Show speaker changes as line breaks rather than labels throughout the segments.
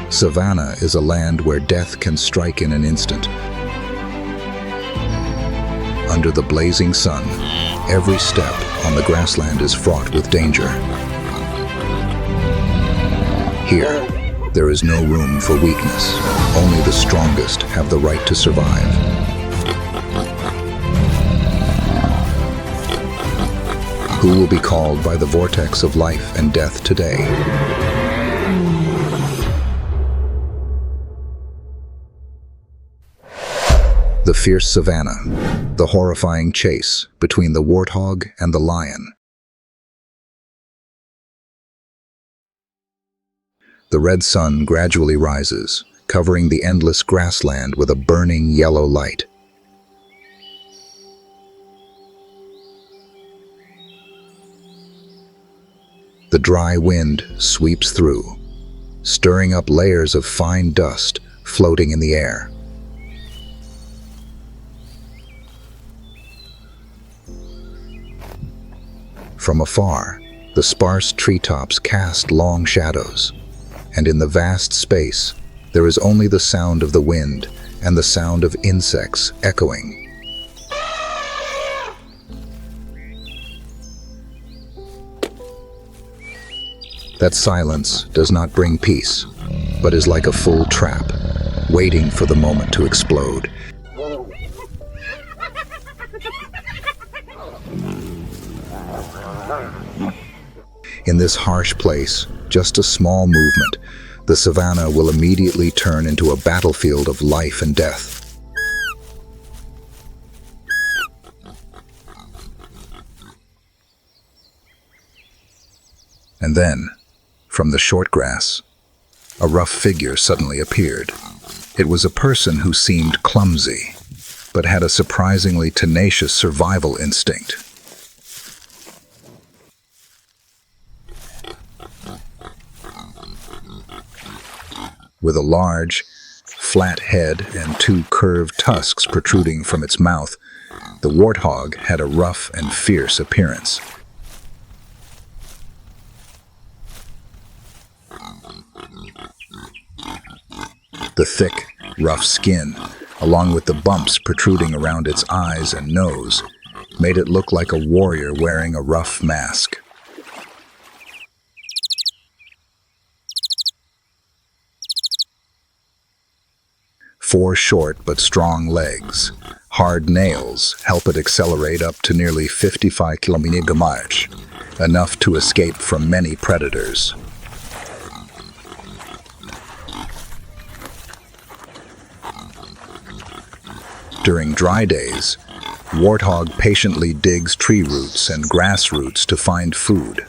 Savanna is a land where death can strike in an instant. Under the blazing sun, every step on the grassland is fraught with danger. Here, there is no room for weakness. Only the strongest have the right to survive. Who will be called by the vortex of life and death today? The fierce savanna, the horrifying chase between the warthog and the lion. The red sun gradually rises, covering the endless grassland with a burning yellow light. The dry wind sweeps through, stirring up layers of fine dust floating in the air. From afar, the sparse treetops cast long shadows, and in the vast space, there is only the sound of the wind and the sound of insects echoing. That silence does not bring peace, but is like a full trap, waiting for the moment to explode. In this harsh place, just a small movement, the savanna will immediately turn into a battlefield of life and death. And then, from the short grass, a rough figure suddenly appeared. It was a person who seemed clumsy, but had a surprisingly tenacious survival instinct. With a large, flat head and two curved tusks protruding from its mouth, the warthog had a rough and fierce appearance. The thick, rough skin, along with the bumps protruding around its eyes and nose, made it look like a warrior wearing a rough mask. Four short but strong legs, hard nails help it accelerate up to nearly 55 km/h, enough to escape from many predators. During dry days, warthog patiently digs tree roots and grass roots to find food.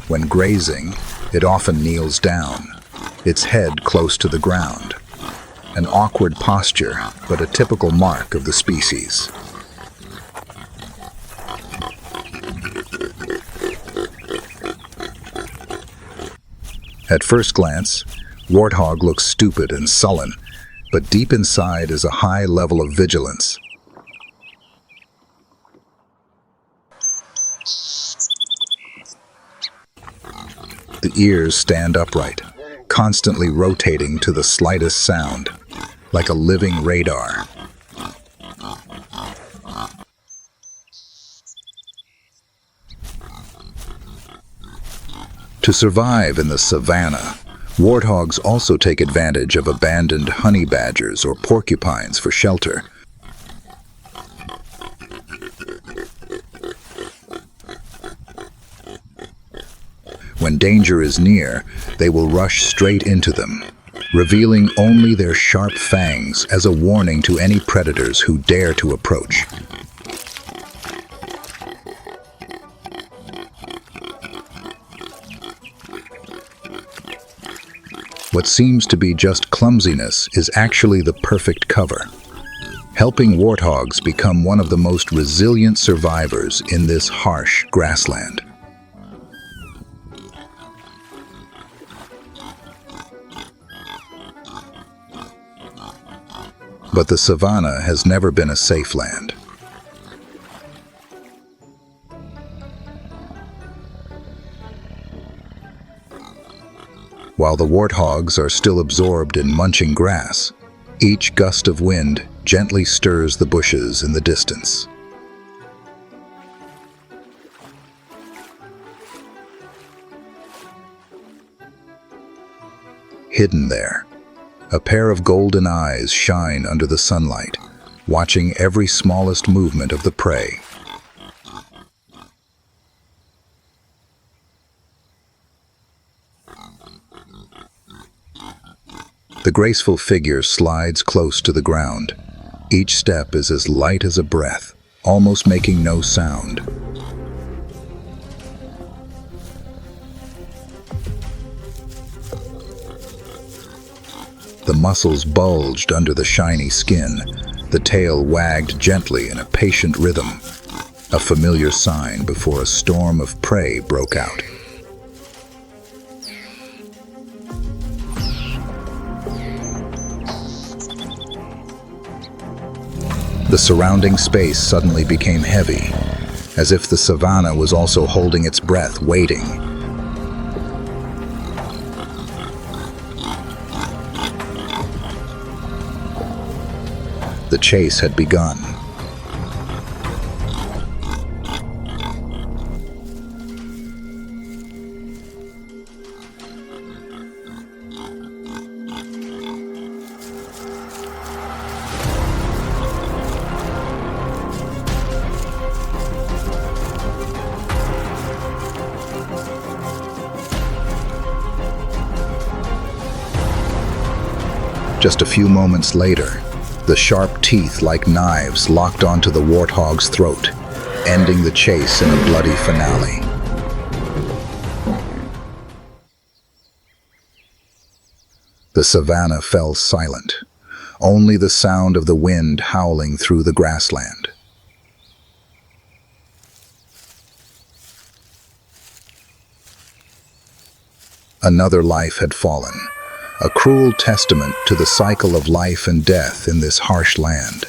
When grazing, it often kneels down, its head close to the ground. An awkward posture, but a typical mark of the species. At first glance, warthog looks stupid and sullen, but deep inside is a high level of vigilance. The ears stand upright, constantly rotating to the slightest sound, like a living radar. To survive in the savanna, warthogs also take advantage of abandoned honey badgers or porcupines for shelter. When danger is near, they will rush straight into them, revealing only their sharp fangs as a warning to any predators who dare to approach. What seems to be just clumsiness is actually the perfect cover, helping warthogs become one of the most resilient survivors in this harsh grassland. But the savanna has never been a safe land. While the warthogs are still absorbed in munching grass, each gust of wind gently stirs the bushes in the distance. Hidden there, a pair of golden eyes shine under the sunlight, watching every smallest movement of the prey. The graceful figure slides close to the ground. Each step is as light as a breath, almost making no sound. The muscles bulged under the shiny skin. The tail wagged gently in a patient rhythm, a familiar sign before a storm of prey broke out. The surrounding space suddenly became heavy, as if the savanna was also holding its breath, waiting. The chase had begun. Just a few moments later, the sharp teeth like knives locked onto the warthog's throat, ending the chase in a bloody finale. The savanna fell silent, only the sound of the wind howling through the grassland. Another life had fallen, a cruel testament to the cycle of life and death in this harsh land.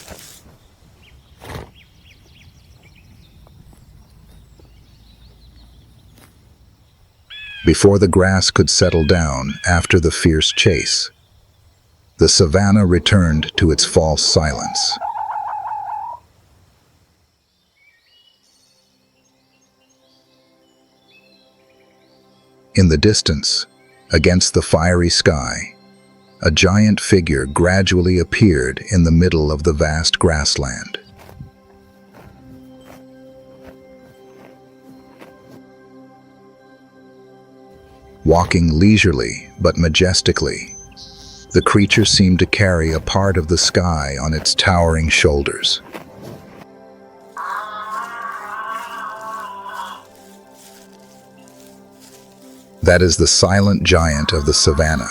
Before the grass could settle down after the fierce chase, the savanna returned to its false silence. In the distance, against the fiery sky, a giant figure gradually appeared in the middle of the vast grassland. Walking leisurely but majestically, the creature seemed to carry a part of the sky on its towering shoulders. That is the silent giant of the savanna,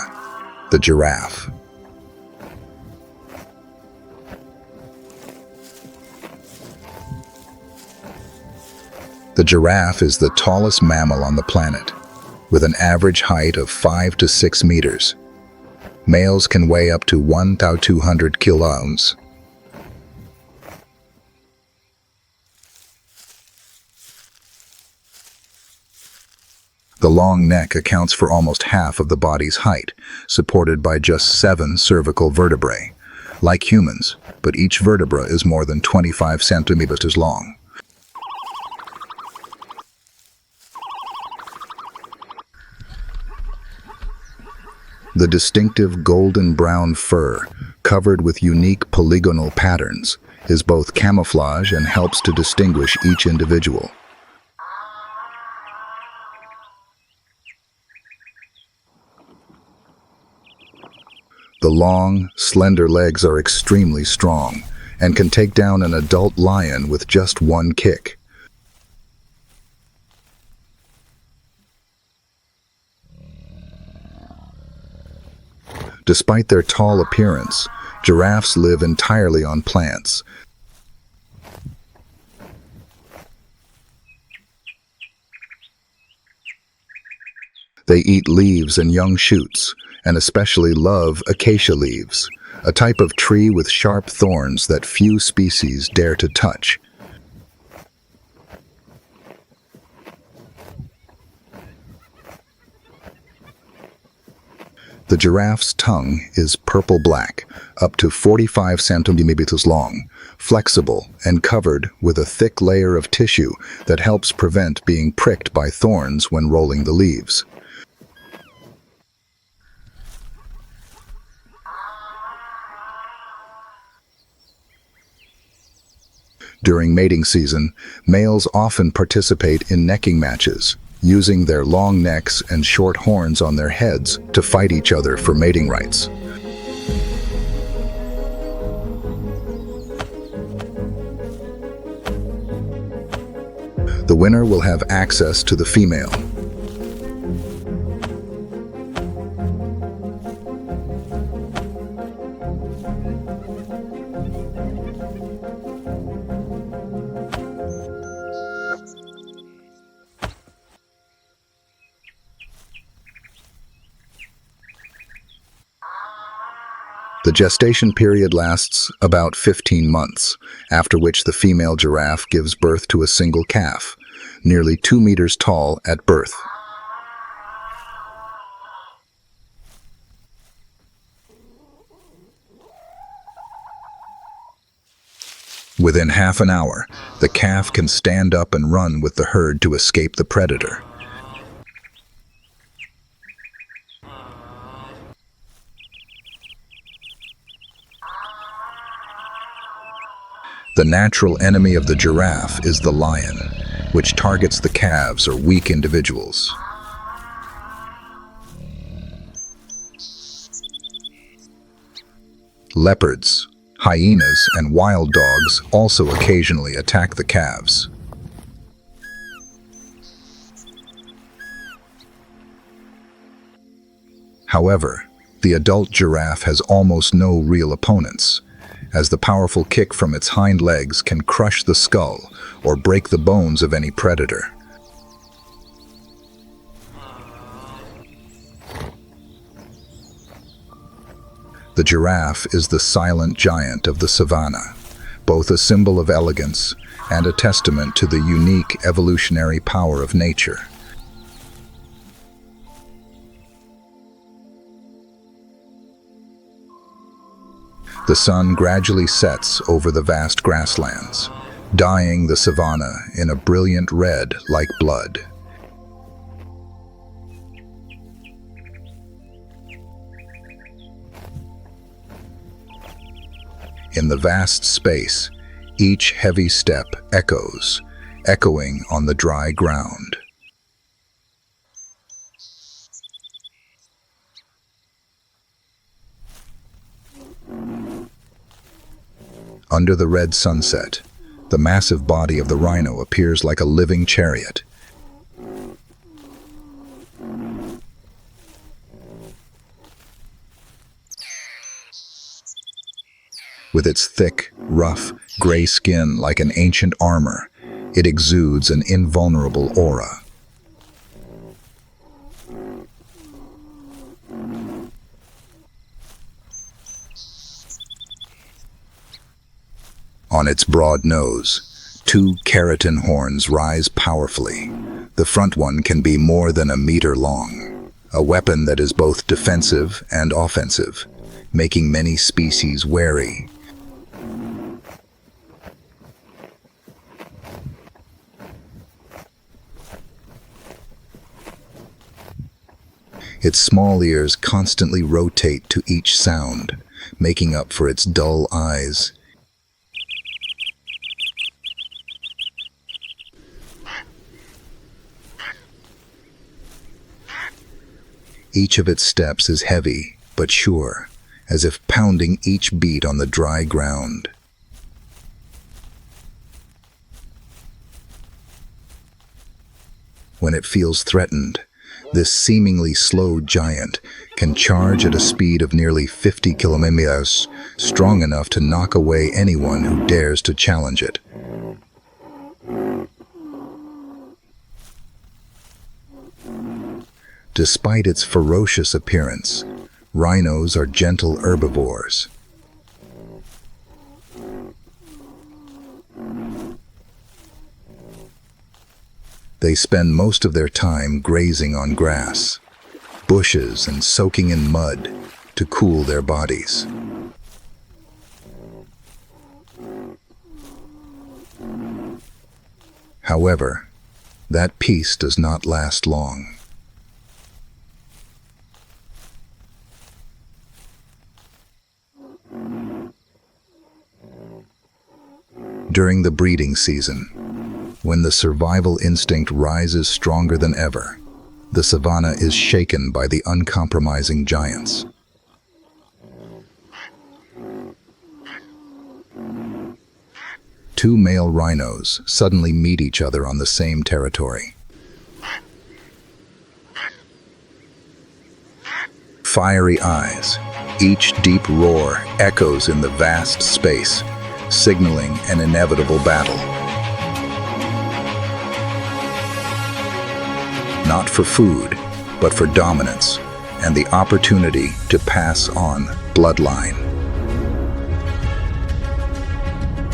the giraffe. The giraffe is the tallest mammal on the planet, with an average height of 5 to 6 meters. Males can weigh up to 1,200 kilograms. The long neck accounts for almost half of the body's height, supported by just 7 cervical vertebrae. Like humans, but each vertebra is more than 25 centimeters long. The distinctive golden-brown fur, covered with unique polygonal patterns, is both camouflage and helps to distinguish each individual. The long, slender legs are extremely strong and can take down an adult lion with just one kick. Despite their tall appearance, giraffes live entirely on plants. They eat leaves and young shoots, and especially love acacia leaves, a type of tree with sharp thorns that few species dare to touch. The giraffe's tongue is purple-black, up to 45 centimeters long, flexible and covered with a thick layer of tissue that helps prevent being pricked by thorns when rolling the leaves. During mating season, males often participate in necking matches, using their long necks and short horns on their heads to fight each other for mating rights. The winner will have access to the female. The gestation period lasts about 15 months, after which the female giraffe gives birth to a single calf, nearly 2 meters tall at birth. Within half an hour, the calf can stand up and run with the herd to escape the predator. The natural enemy of the giraffe is the lion, which targets the calves or weak individuals. Leopards, hyenas, and wild dogs also occasionally attack the calves. However, the adult giraffe has almost no real opponents, as the powerful kick from its hind legs can crush the skull or break the bones of any predator. The giraffe is the silent giant of the savanna, both a symbol of elegance and a testament to the unique evolutionary power of nature. The sun gradually sets over the vast grasslands, dyeing the savanna in a brilliant red like blood. In the vast space, each heavy step echoes, echoing on the dry ground. Under the red sunset, the massive body of the rhino appears like a living chariot. With its thick, rough, gray skin like an ancient armor, it exudes an invulnerable aura. On its broad nose, 2 keratin horns rise powerfully. The front one can be more than a meter long, a weapon that is both defensive and offensive, making many species wary. Its small ears constantly rotate to each sound, making up for its dull eyes. Each of its steps is heavy, but sure, as if pounding each beat on the dry ground. When it feels threatened, this seemingly slow giant can charge at a speed of nearly 50 kilometers, strong enough to knock away anyone who dares to challenge it. Despite its ferocious appearance, rhinos are gentle herbivores. They spend most of their time grazing on grass. bushes and soaking in mud to cool their bodies. However, that peace does not last long. During the breeding season, when the survival instinct rises stronger than ever, the savanna is shaken by the uncompromising giants. Two male rhinos suddenly meet each other on the same territory. Fiery eyes, each deep roar echoes in the vast space, signaling an inevitable battle. Not for food, but for dominance and the opportunity to pass on bloodline.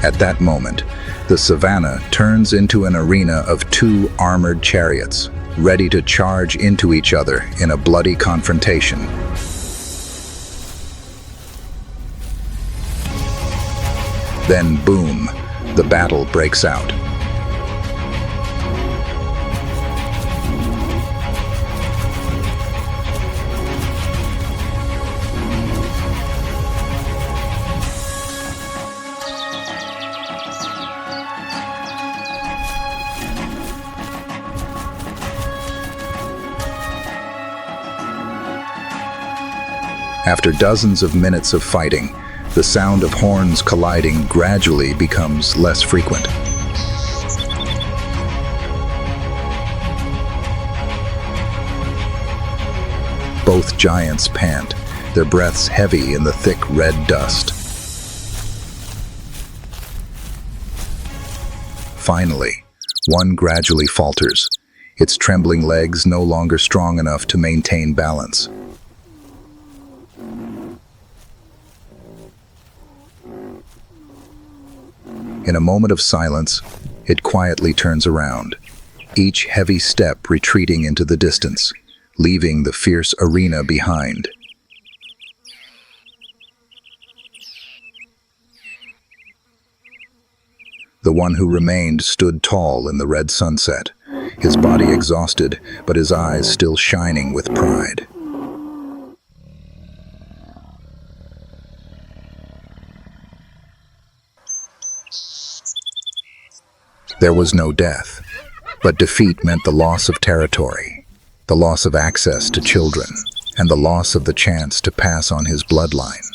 At that moment, the savanna turns into an arena of two armored chariots, ready to charge into each other in a bloody confrontation. Then, boom, the battle breaks out. After dozens of minutes of fighting, the sound of horns colliding gradually becomes less frequent. Both giants pant, their breaths heavy in the thick red dust. Finally, one gradually falters, its trembling legs no longer strong enough to maintain balance. In a moment of silence, it quietly turns around, each heavy step retreating into the distance, leaving the fierce arena behind. The one who remained stood tall in the red sunset, his body exhausted, but his eyes still shining with pride. There was no death, but defeat meant the loss of territory, the loss of access to children, and the loss of the chance to pass on his bloodline.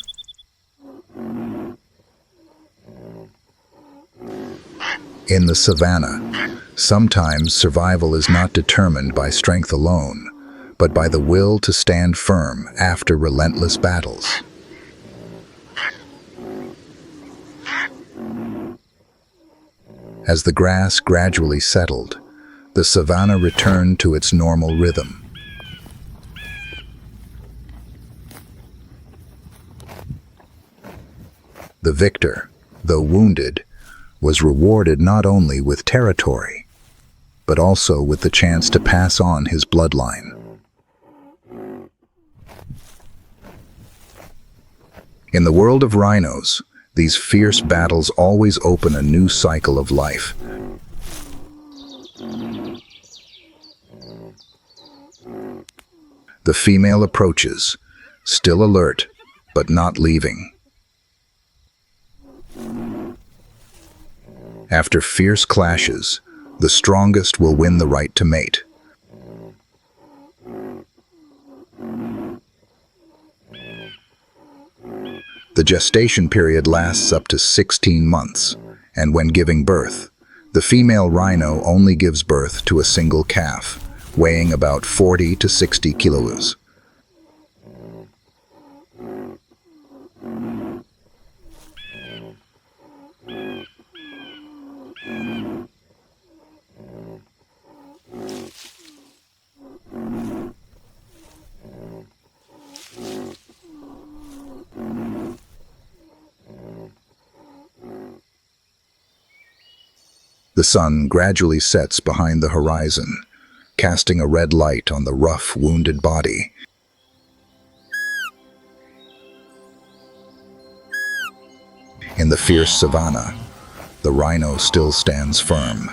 In the savanna, sometimes survival is not determined by strength alone, but by the will to stand firm after relentless battles. As the grass gradually settled, the savanna returned to its normal rhythm. The victor, though wounded, was rewarded not only with territory, but also with the chance to pass on his bloodline. In the world of rhinos, these fierce battles always open a new cycle of life. The female approaches, still alert, but not leaving. After fierce clashes, the strongest will win the right to mate. The gestation period lasts up to 16 months, and when giving birth, the female rhino only gives birth to a single calf, weighing about 40 to 60 kilos. The sun gradually sets behind the horizon, casting a red light on the rough, wounded body In the fierce savanna, the rhino still stands firm,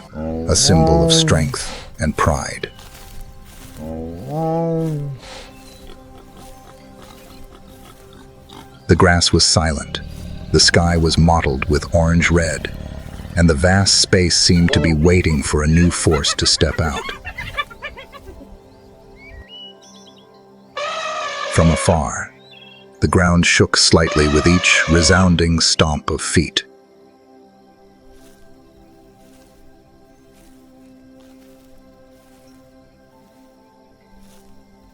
a symbol of strength and pride. The grass was silent, the sky was mottled with orange-red, and the vast space seemed to be waiting for a new force to step out. From afar, the ground shook slightly with each resounding stomp of feet.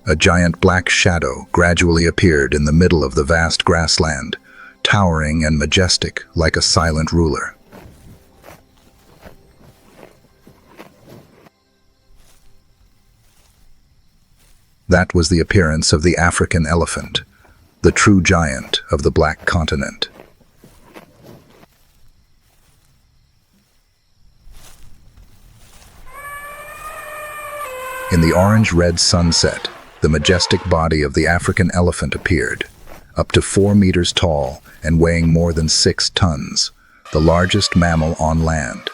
A giant black shadow gradually appeared in the middle of the vast grassland, towering and majestic like a silent ruler. That was the appearance of the African elephant, the true giant of the Black Continent. In the orange-red sunset, the majestic body of the African elephant appeared, up to 4 meters tall and weighing more than 6 tons, the largest mammal on land.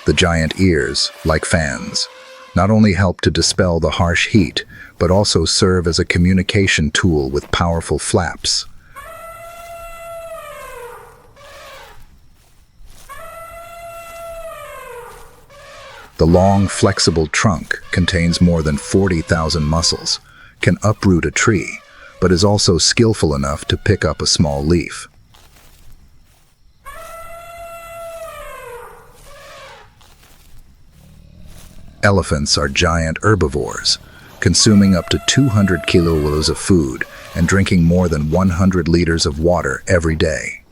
The giant ears, like fans, not only help to dispel the harsh heat, but also serve as a communication tool with powerful flaps. The long, flexible trunk contains more than 40,000 muscles, can uproot a tree, but is also skillful enough to pick up a small leaf. Elephants are giant herbivores, consuming up to 200 kilos of food and drinking more than 100 liters of water every day.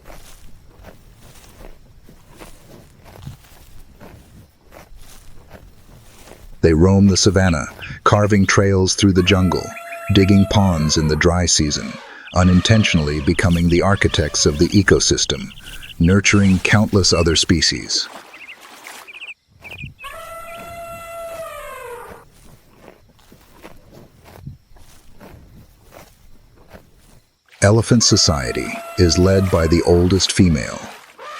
They roam the savanna, carving trails through the jungle, digging ponds in the dry season, unintentionally becoming the architects of the ecosystem, nurturing countless other species. Elephant society is led by the oldest female,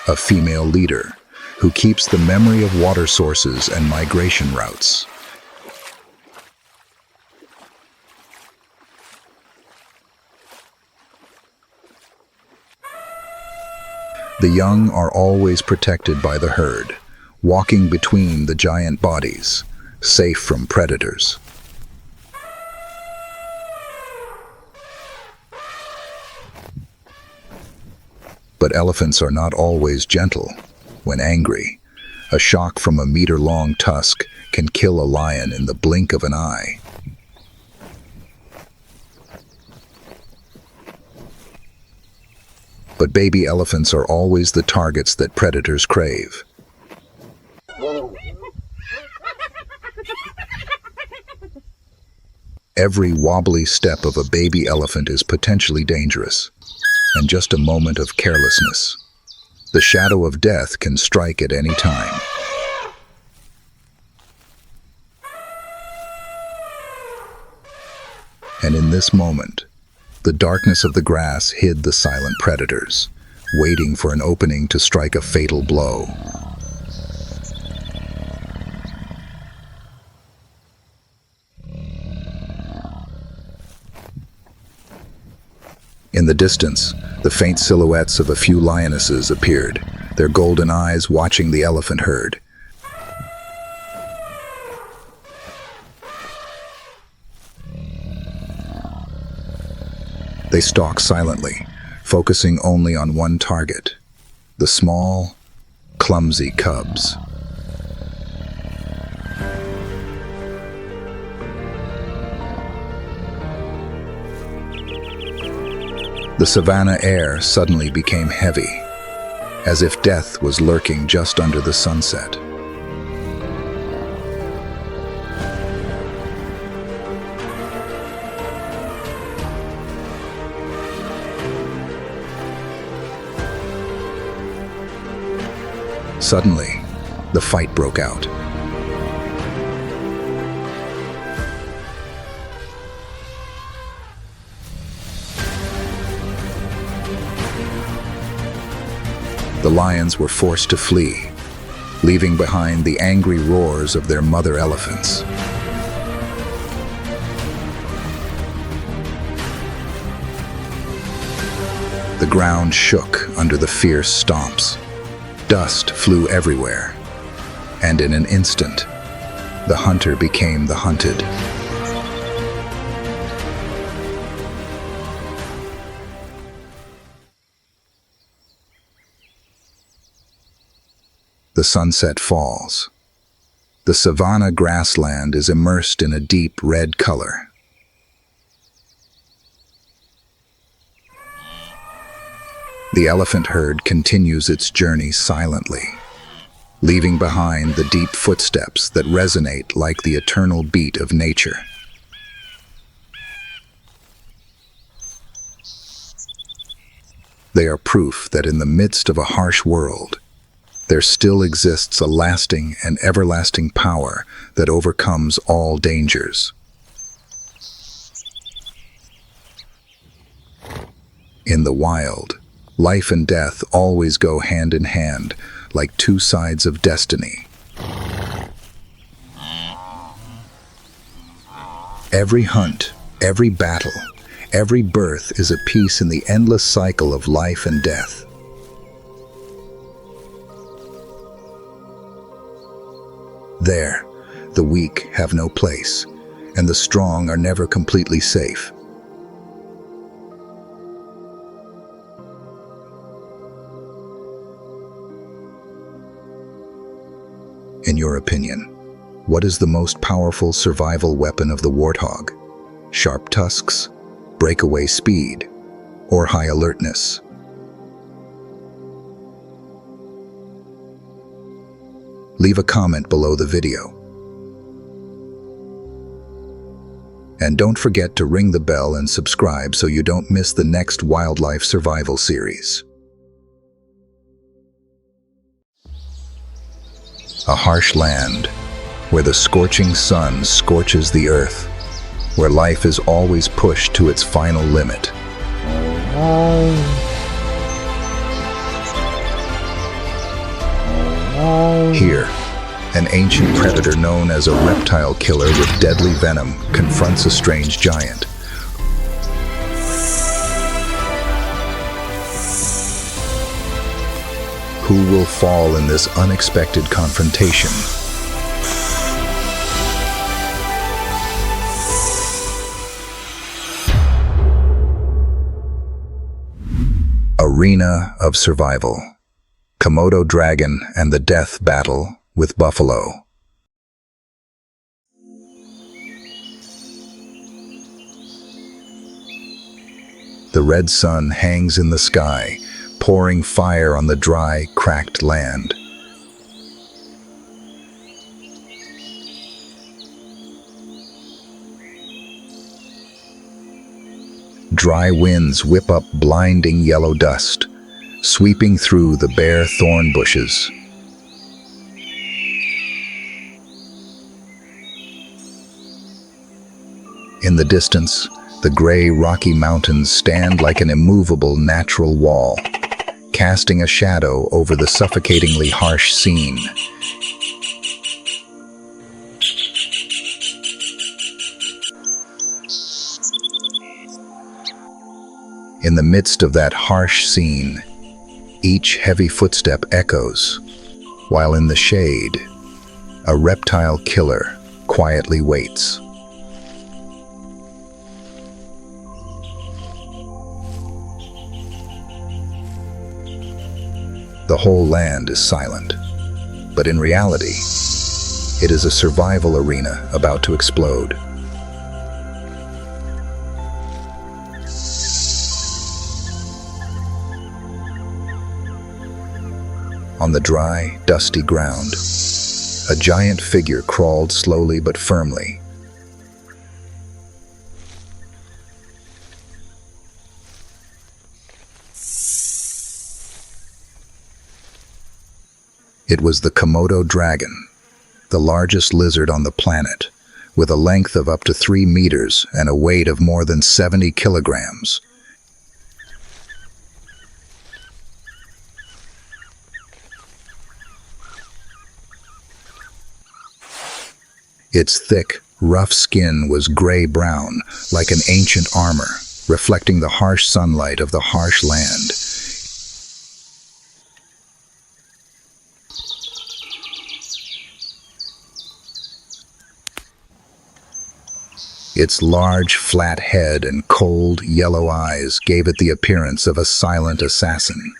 a female leader, who keeps the memory of water sources and migration routes. The young are always protected by the herd, walking between the giant bodies, safe from predators. But elephants are not always gentle. When angry, a shock from a meter-long tusk can kill a lion in the blink of an eye. But baby elephants are always the targets that predators crave. Every wobbly step of a baby elephant is potentially dangerous, and just a moment of carelessness. The shadow of death can strike at any time. And in this moment, the darkness of the grass hid the silent predators, waiting for an opening to strike a fatal blow. In the distance, the faint silhouettes of a few lionesses appeared, their golden eyes watching the elephant herd. They stalk silently, focusing only on one target, the small, clumsy cubs. The savanna air suddenly became heavy, as if death was lurking just under the sunset. Suddenly, the fight broke out. The lions were forced to flee, leaving behind the angry roars of their mother elephants. The ground shook under the fierce stomps. Dust flew everywhere, and in an instant, the hunter became the hunted. The sunset falls. The savanna grassland is immersed in a deep red color. The elephant herd continues its journey silently, leaving behind the deep footsteps that resonate like the eternal beat of nature. They are proof that in the midst of a harsh world, there still exists a lasting and everlasting power that overcomes all dangers. In the wild, life and death always go hand in hand, like two sides of destiny. Every hunt, every battle, every birth is a piece in the endless cycle of life and death. There, the weak have no place, and the strong are never completely safe. In your opinion, what is the most powerful survival weapon of the warthog? Sharp tusks, breakaway speed, or high alertness? Leave a comment below the video. And don't forget to ring the bell and subscribe so you don't miss the next wildlife survival series. A harsh land, where the scorching sun scorches the earth, where life is always pushed to its final limit. Here, an ancient predator known as a reptile killer with deadly venom confronts a strange giant. Who will fall in this unexpected confrontation? Arena of Survival. Komodo dragon and the death battle with buffalo. The red sun hangs in the sky, pouring fire on the dry, cracked land. Dry winds whip up blinding yellow dust, sweeping through the bare thorn bushes. In the distance, the gray Rocky Mountains stand like an immovable natural wall, casting a shadow over the suffocatingly harsh scene. In the midst of that harsh scene, each heavy footstep echoes, while in the shade, a reptile killer quietly waits. The whole land is silent, but in reality, it is a survival arena about to explode. On the dry, dusty ground, a giant figure crawled slowly but firmly. It was the Komodo dragon, the largest lizard on the planet, with a length of up to 3 meters and a weight of more than 70 kilograms. Its thick, rough skin was gray-brown, like an ancient armor, reflecting the harsh sunlight of the harsh land. Its large, flat head and cold, yellow eyes gave it the appearance of a silent assassin.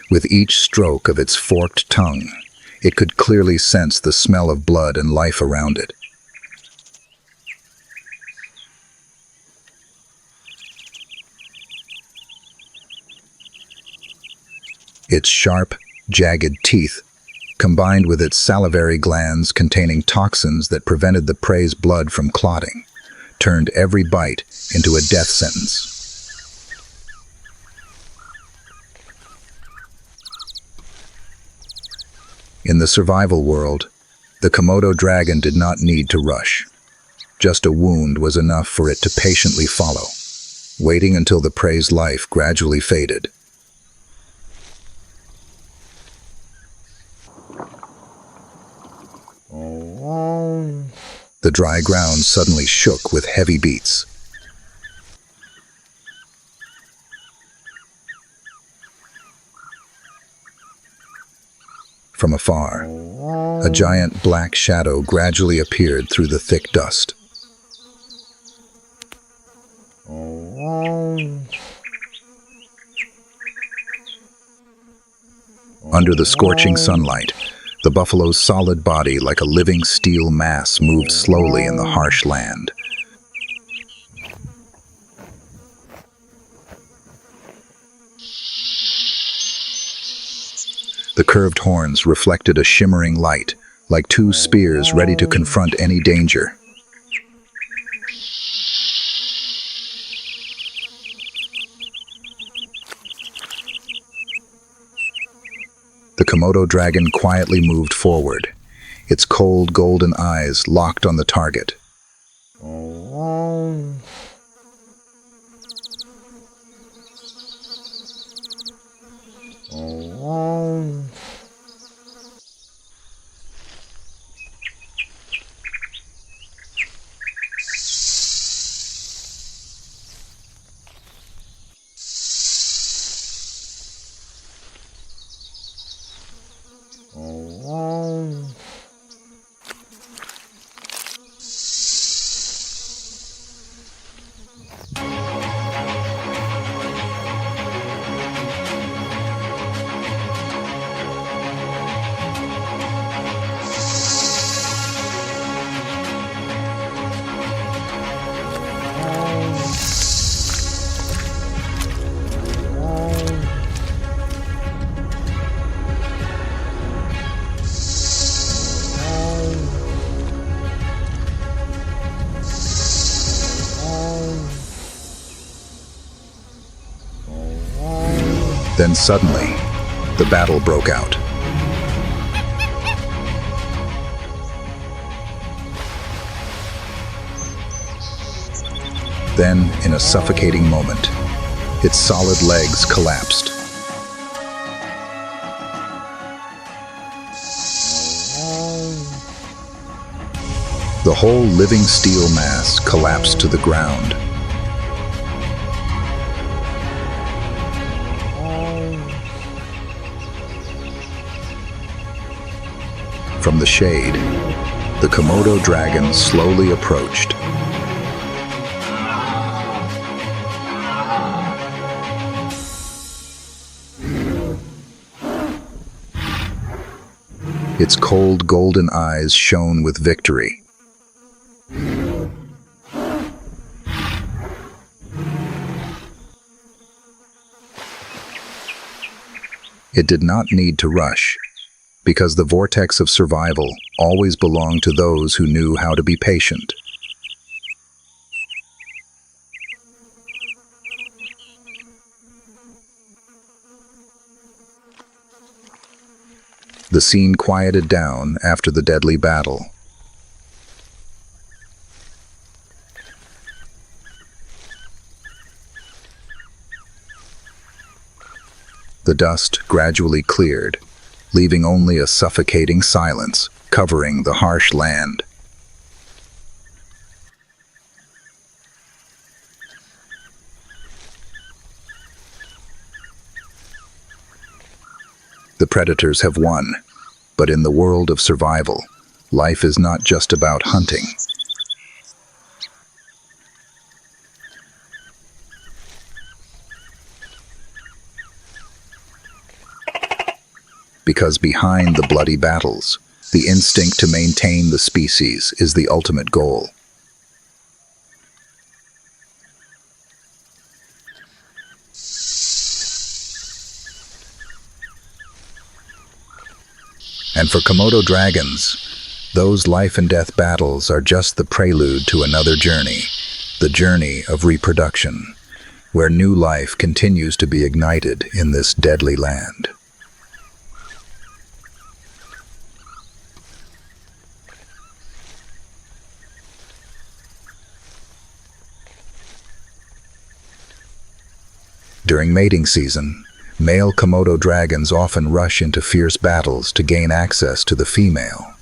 With each stroke of its forked tongue, it could clearly sense the smell of blood and life around it. Its sharp, jagged teeth, combined with its salivary glands containing toxins that prevented the prey's blood from clotting, turned every bite into a death sentence. In the survival world, the Komodo dragon did not need to rush. Just a wound was enough for it to patiently follow, waiting until the prey's life gradually faded. The dry ground suddenly shook with heavy beats. From afar, a giant black shadow gradually appeared through the thick dust. Under the scorching sunlight, the buffalo's solid body, like a living steel mass, moved slowly in the harsh land. The curved horns reflected a shimmering light, like two spears ready to confront any danger. The Komodo dragon quietly moved forward, its cold golden eyes locked on the target. Then suddenly, the battle broke out. Then, in a suffocating moment, its solid legs collapsed. The whole living steel mass collapsed to the ground. From the shade, the Komodo dragon slowly approached. Its cold golden eyes shone with victory. It did not need to rush, because the vortex of survival always belonged to those who knew how to be patient. The scene quieted down after the deadly battle. The dust gradually cleared, leaving only a suffocating silence covering the harsh land. The predators have won, but in the world of survival, life is not just about hunting. Because behind the bloody battles, the instinct to maintain the species is the ultimate goal. And for Komodo dragons, those life and death battles are just the prelude to another journey, the journey of reproduction, where new life continues to be ignited in this deadly land. During mating season, male Komodo dragons often rush into fierce battles to gain access to the female.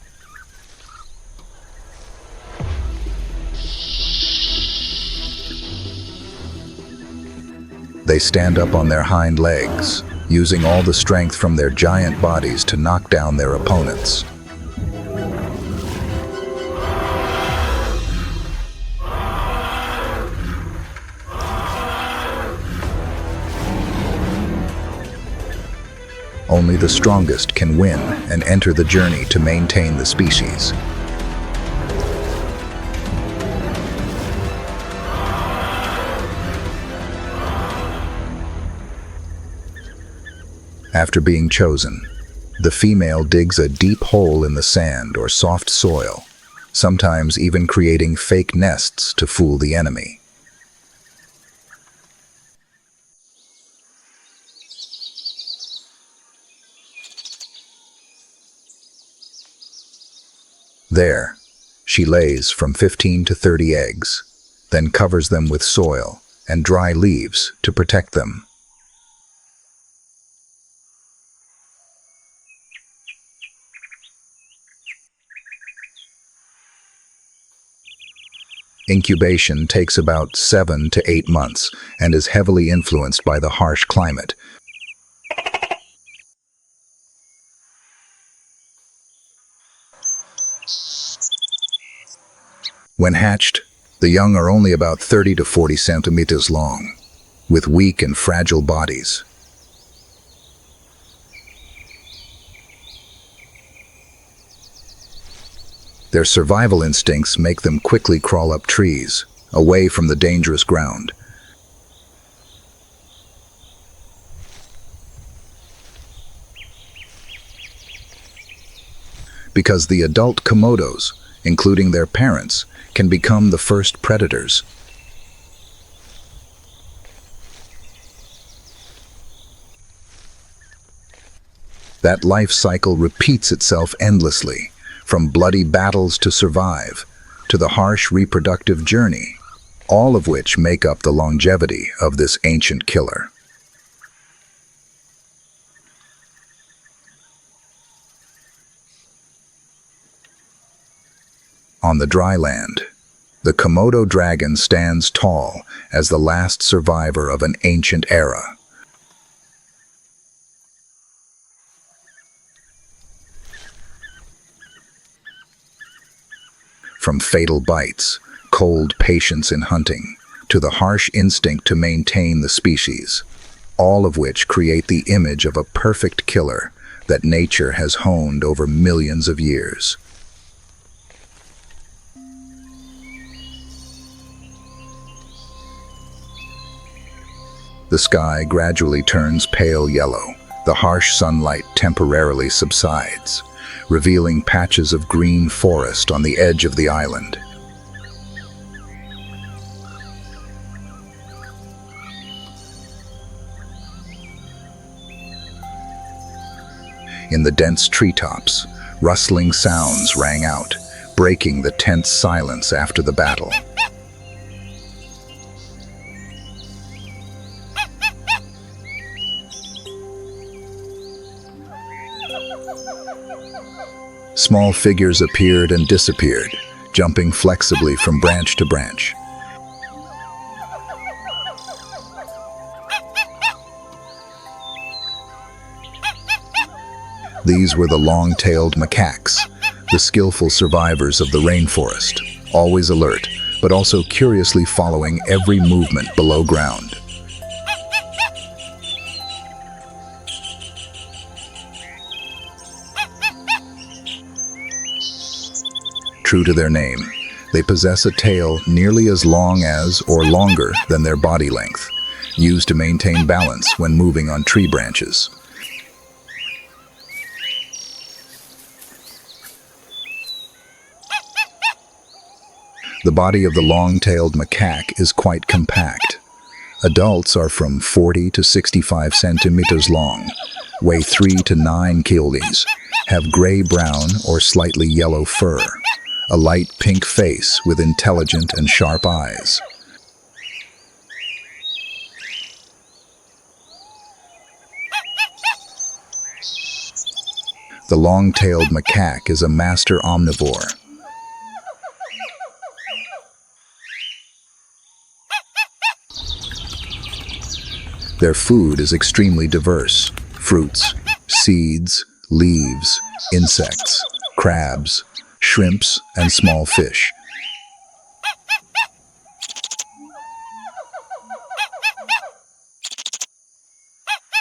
They stand up on their hind legs, using all the strength from their giant bodies to knock down their opponents. Only the strongest can win and enter the journey to maintain the species. After being chosen, the female digs a deep hole in the sand or soft soil, sometimes even creating fake nests to fool the enemy. There, she lays from 15 to 30 eggs, then covers them with soil and dry leaves to protect them. Incubation takes about 7 to 8 months and is heavily influenced by the harsh climate. When hatched, the young are only about 30 to 40 centimeters long, with weak and fragile bodies. Their survival instincts make them quickly crawl up trees, away from the dangerous ground. Because the adult Komodos, including their parents, can become the first predators. That life cycle repeats itself endlessly, from bloody battles to survive, to the harsh reproductive journey, all of which make up the longevity of this ancient killer. On the dry land, the Komodo dragon stands tall as the last survivor of an ancient era. From fatal bites, cold patience in hunting, to the harsh instinct to maintain the species, all of which create the image of a perfect killer that nature has honed over millions of years. The sky gradually turns pale yellow. The harsh sunlight temporarily subsides, revealing patches of green forest on the edge of the island. In the dense treetops, rustling sounds rang out, breaking the tense silence after the battle. Small figures appeared and disappeared, jumping flexibly from branch to branch. These were the long-tailed macaques, the skillful survivors of the rainforest, always alert, but also curiously following every movement below ground. True to their name, they possess a tail nearly as long as or longer than their body length, used to maintain balance when moving on tree branches. The body of the long-tailed macaque is quite compact. Adults are from 40 to 65 centimeters long, weigh 3 to 9 kilograms, have gray-brown or slightly yellow fur, a light pink face with intelligent and sharp eyes. The long-tailed macaque is a master omnivore. Their food is extremely diverse: fruits, seeds, leaves, insects, crabs, shrimps, and small fish.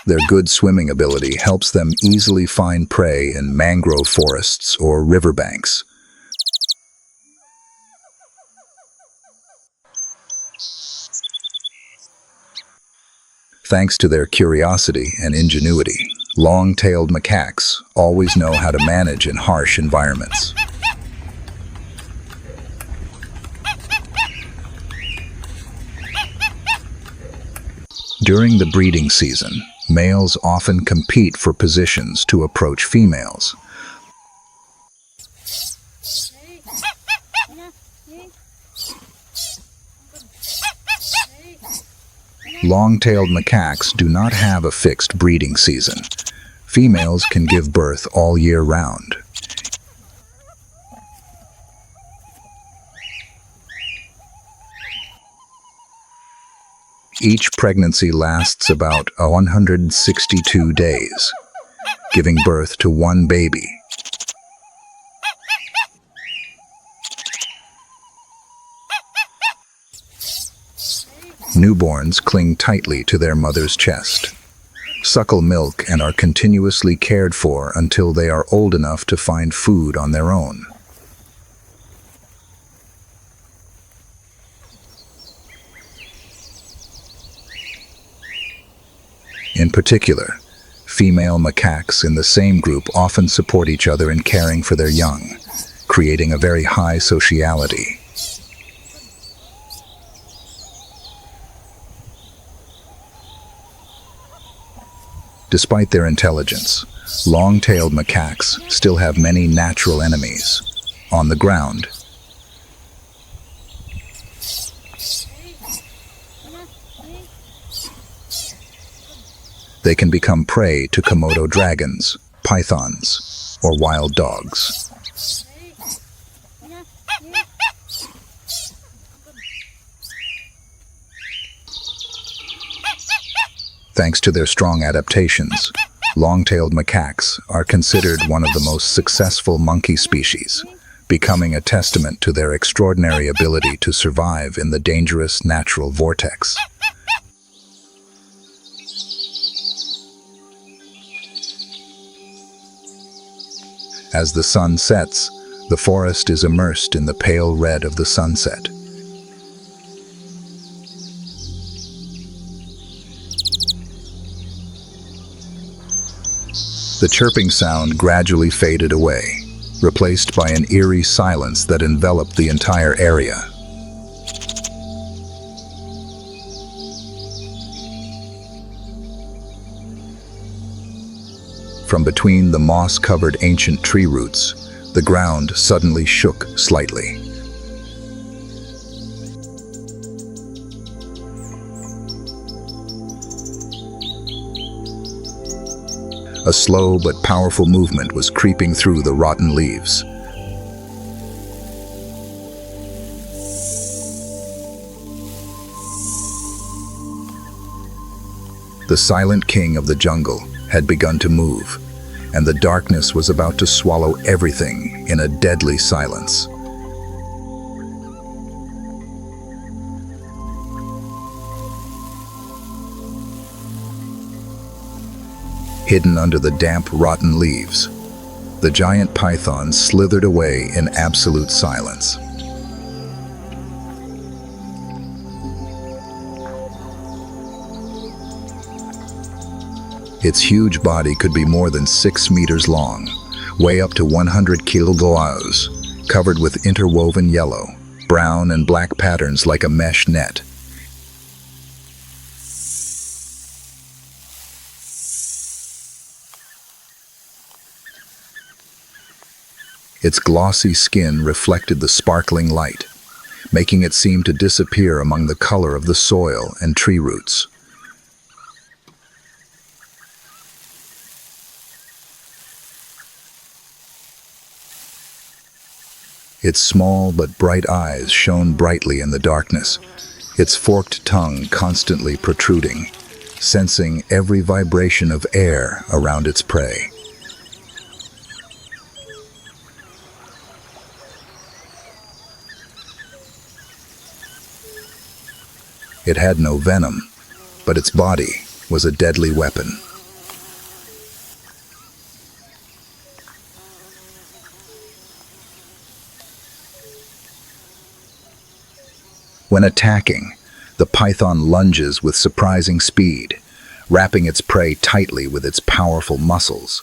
Their good swimming ability helps them easily find prey in mangrove forests or riverbanks. Thanks to their curiosity and ingenuity, long-tailed macaques always know how to manage in harsh environments. During the breeding season, males often compete for positions to approach females. Long-tailed macaques do not have a fixed breeding season. Females can give birth all year round. Each pregnancy lasts about 162 days, giving birth to one baby. Newborns cling tightly to their mother's chest, suckle milk, and are continuously cared for until they are old enough to find food on their own. In particular, female macaques in the same group often support each other in caring for their young, creating a very high sociality. Despite their intelligence, long-tailed macaques still have many natural enemies. On the ground, they can become prey to Komodo dragons, pythons, or wild dogs. Thanks to their strong adaptations, long-tailed macaques are considered one of the most successful monkey species, becoming a testament to their extraordinary ability to survive in the dangerous natural vortex. As the sun sets, the forest is immersed in the pale red of the sunset. The chirping sound gradually faded away, replaced by an eerie silence that enveloped the entire area. From between the moss-covered ancient tree roots, the ground suddenly shook slightly. A A slow but powerful movement was creeping through the rotten leaves. The silent king of the jungle had begun to move, and the darkness was about to swallow everything in a deadly silence. Hidden under the damp, rotten leaves, the giant python slithered away in absolute silence. Its huge body could be more than 6 meters long, weigh up to 100 kilograms, covered with interwoven yellow, brown, and black patterns like a mesh net. Its glossy skin reflected the sparkling light, making it seem to disappear among the color of the soil and tree roots. Its small but bright eyes shone brightly in the darkness, its forked tongue constantly protruding, sensing every vibration of air around its prey. It had no venom, but its body was a deadly weapon. When attacking, the python lunges with surprising speed, wrapping its prey tightly with its powerful muscles,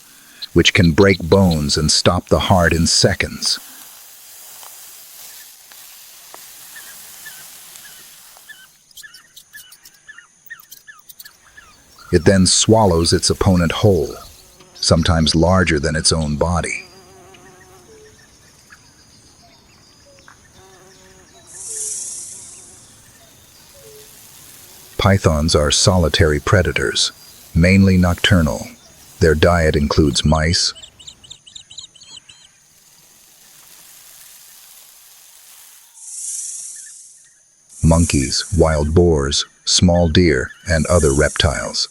which can break bones and stop the heart in seconds. It then swallows its opponent whole, sometimes larger than its own body. Pythons are solitary predators, mainly nocturnal. Their diet includes mice, monkeys, wild boars, small deer, and other reptiles.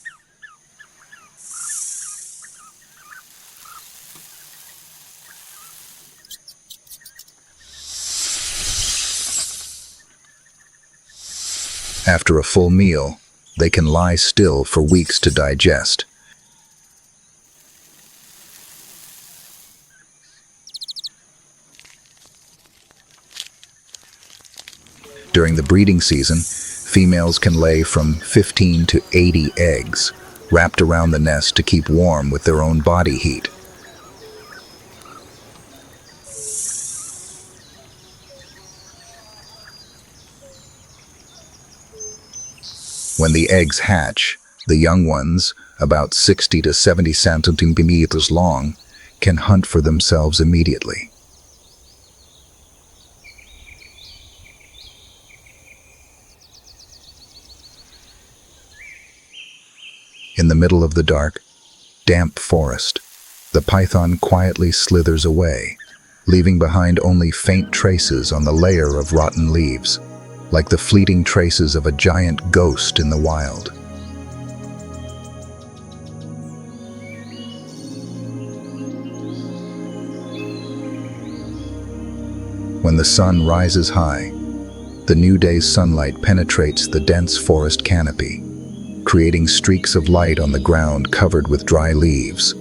After a full meal, they can lie still for weeks to digest. During the breeding season, females can lay from 15 to 80 eggs, wrapped around the nest to keep warm with their own body heat. When the eggs hatch, the young ones, about 60 to 70 centimeters long, can hunt for themselves immediately. In the middle of the dark, damp forest, the python quietly slithers away, leaving behind only faint traces on the layer of rotten leaves, like the fleeting traces of a giant ghost in the wild. When the sun rises high, the new day's sunlight penetrates the dense forest canopy, creating streaks of light on the ground covered with dry leaves.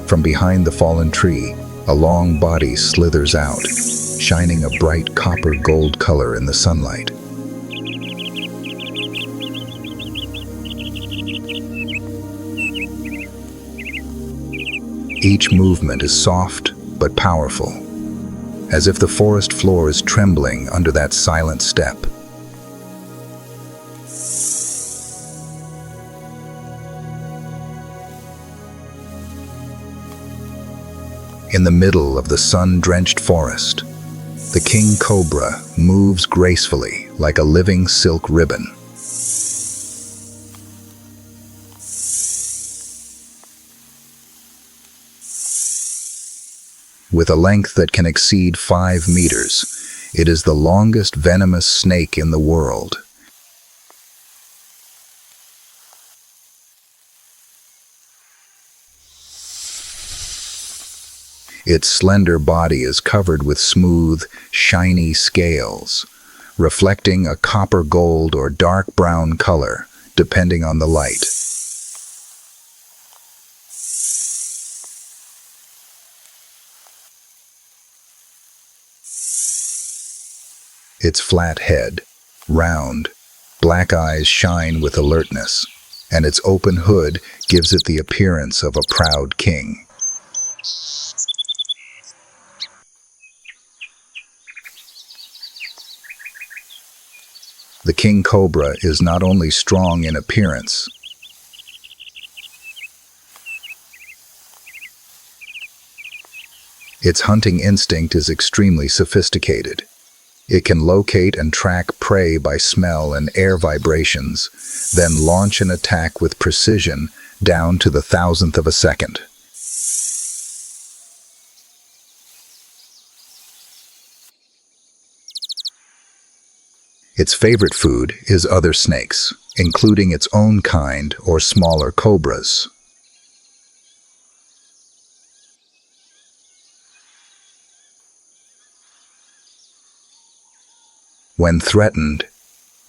From behind the fallen tree, a long body slithers out, shining a bright copper-gold color in the sunlight. Each movement is soft but powerful, as if the forest floor is trembling under that silent step. In the middle of the sun-drenched forest, The king cobra moves gracefully like a living silk ribbon. With a length that can exceed 5 meters, it is the longest venomous snake in the world. Its slender body is covered with smooth, shiny scales, reflecting a copper gold or dark brown color, depending on the light. Its flat head, round, black eyes shine with alertness, and its open hood gives it the appearance of a proud king. The king cobra is not only strong in appearance, its hunting instinct is extremely sophisticated. It can locate and track prey by smell and air vibrations, then launch an attack with precision down to the thousandth of a second. Its favorite food is other snakes, including its own kind or smaller cobras. When threatened,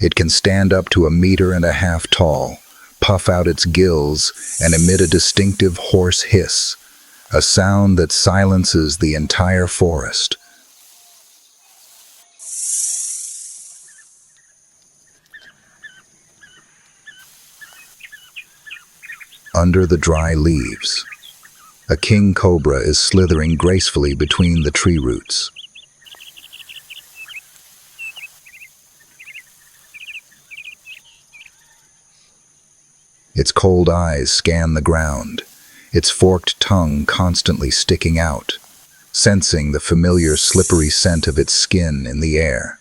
it can stand up to 1.5 meters tall, puff out its gills, and emit a distinctive hoarse hiss, a sound that silences the entire forest. Under the dry leaves, a king cobra is slithering gracefully between the tree roots. Its cold eyes scan the ground, its forked tongue constantly sticking out, sensing the familiar slippery scent of its skin in the air.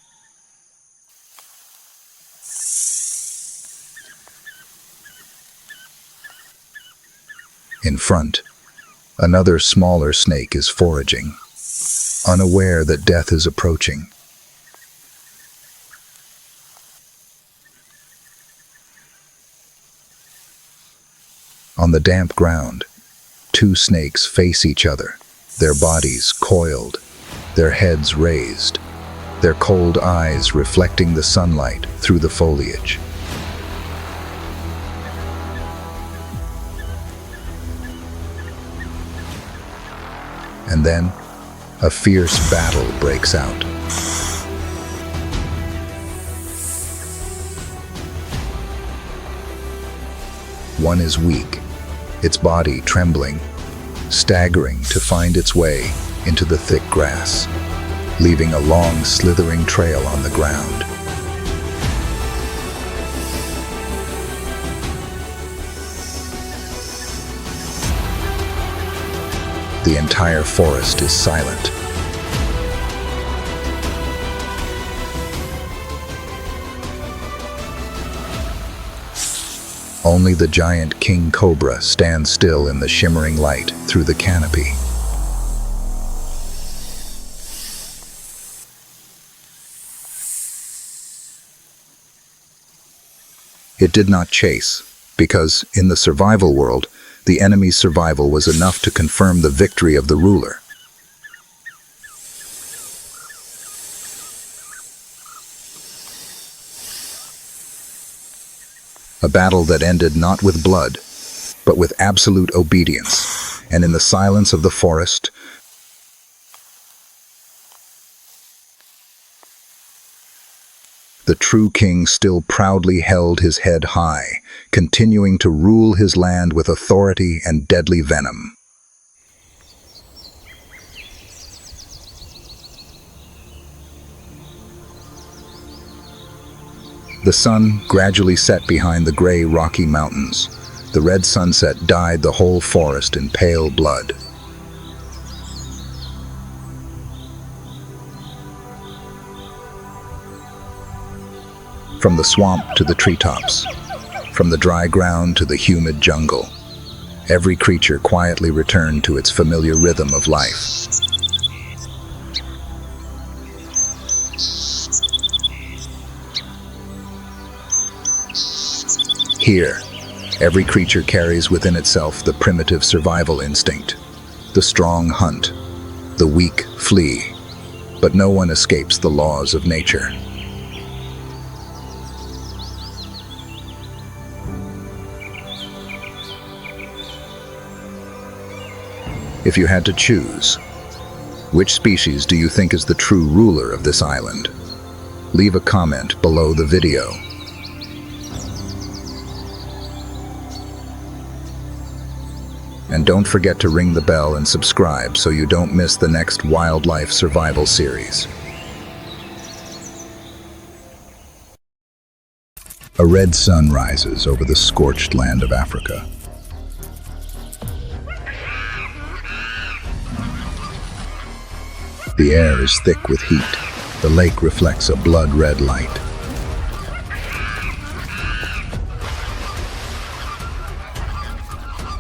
In front, another smaller snake is foraging, unaware that death is approaching. On the damp ground, 2 snakes face each other, their bodies coiled, their heads raised, their cold eyes reflecting the sunlight through the foliage. And then, a fierce battle breaks out. One is weak, its body trembling, staggering to find its way into the thick grass, leaving a long slithering trail on the ground. The entire forest is silent. Only the giant king cobra stands still in the shimmering light through the canopy. It did not chase, because, in the survival world, the enemy's survival was enough to confirm the victory of the ruler. A battle that ended not with blood, but with absolute obedience, and in the silence of the forest, the true king still proudly held his head high, continuing to rule his land with authority and deadly venom. The sun gradually set behind the gray Rocky Mountains. The red sunset dyed the whole forest in pale blood. From the swamp to the treetops, from the dry ground to the humid jungle, every creature quietly returned to its familiar rhythm of life. Here, every creature carries within itself the primitive survival instinct. The strong hunt, the weak flee, but no one escapes the laws of nature. If you had to choose, which species do you think is the true ruler of this island? Leave a comment below the video. And don't forget to ring the bell and subscribe so you don't miss the next wildlife survival series. A red sun rises over the scorched land of Africa. The air is thick with heat. The lake reflects a blood-red light.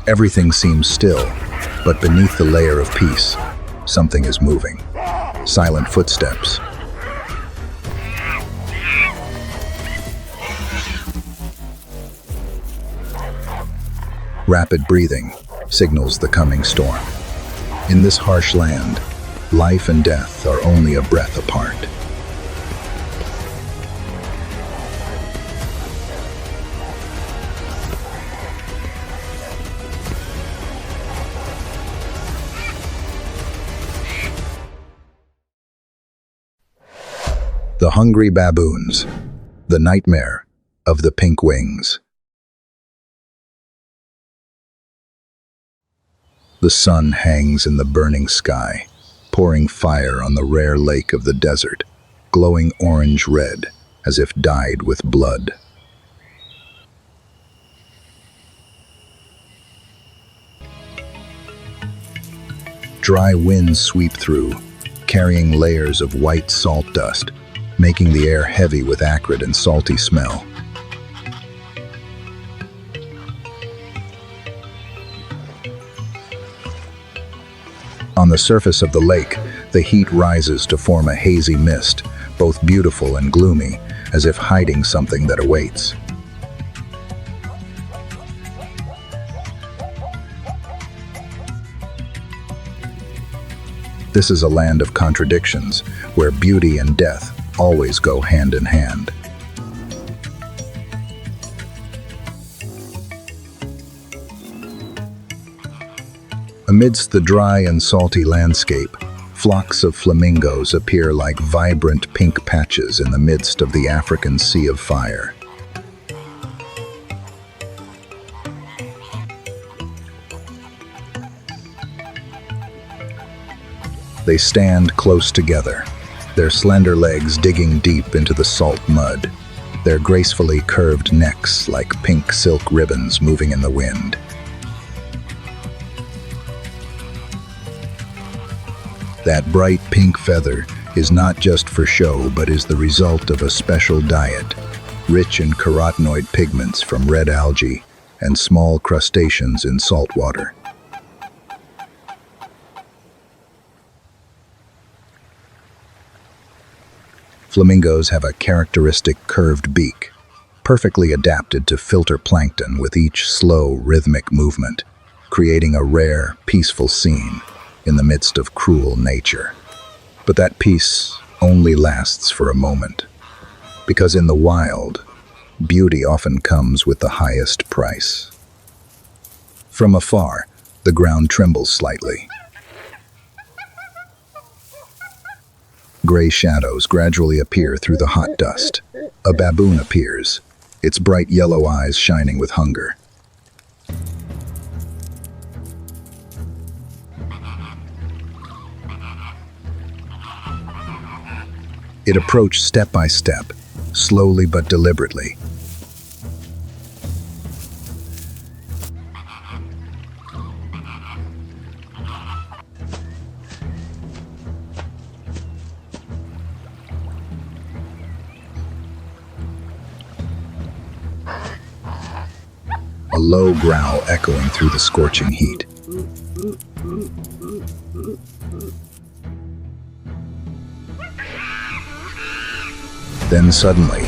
Everything seems still, but beneath the layer of peace, something is moving. Silent footsteps. Rapid breathing signals the coming storm. In this harsh land, life and death are only a breath apart. The hungry baboons, the nightmare of the pink wings. The sun hangs in the burning sky, pouring fire on the rare lake of the desert, glowing orange-red as if dyed with blood. Dry winds sweep through, carrying layers of white salt dust, making the air heavy with acrid and salty smell. On the surface of the lake, the heat rises to form a hazy mist, both beautiful and gloomy, as if hiding something that awaits. This is a land of contradictions, where beauty and death always go hand in hand. Amidst the dry and salty landscape, flocks of flamingos appear like vibrant pink patches in the midst of the African Sea of Fire. They stand close together, their slender legs digging deep into the salt mud, their gracefully curved necks like pink silk ribbons moving in the wind. That bright pink feather is not just for show, but is the result of a special diet, rich in carotenoid pigments from red algae and small crustaceans in salt water. Flamingos have a characteristic curved beak, perfectly adapted to filter plankton with each slow, rhythmic movement, creating a rare, peaceful scene in the midst of cruel nature. But that peace only lasts for a moment, because in the wild, beauty often comes with the highest price. From afar, the ground trembles slightly. Gray shadows gradually appear through the hot dust. A baboon appears, its bright yellow eyes shining with hunger. It approached step by step, slowly but deliberately. low growl echoing through the scorching heat. Then suddenly,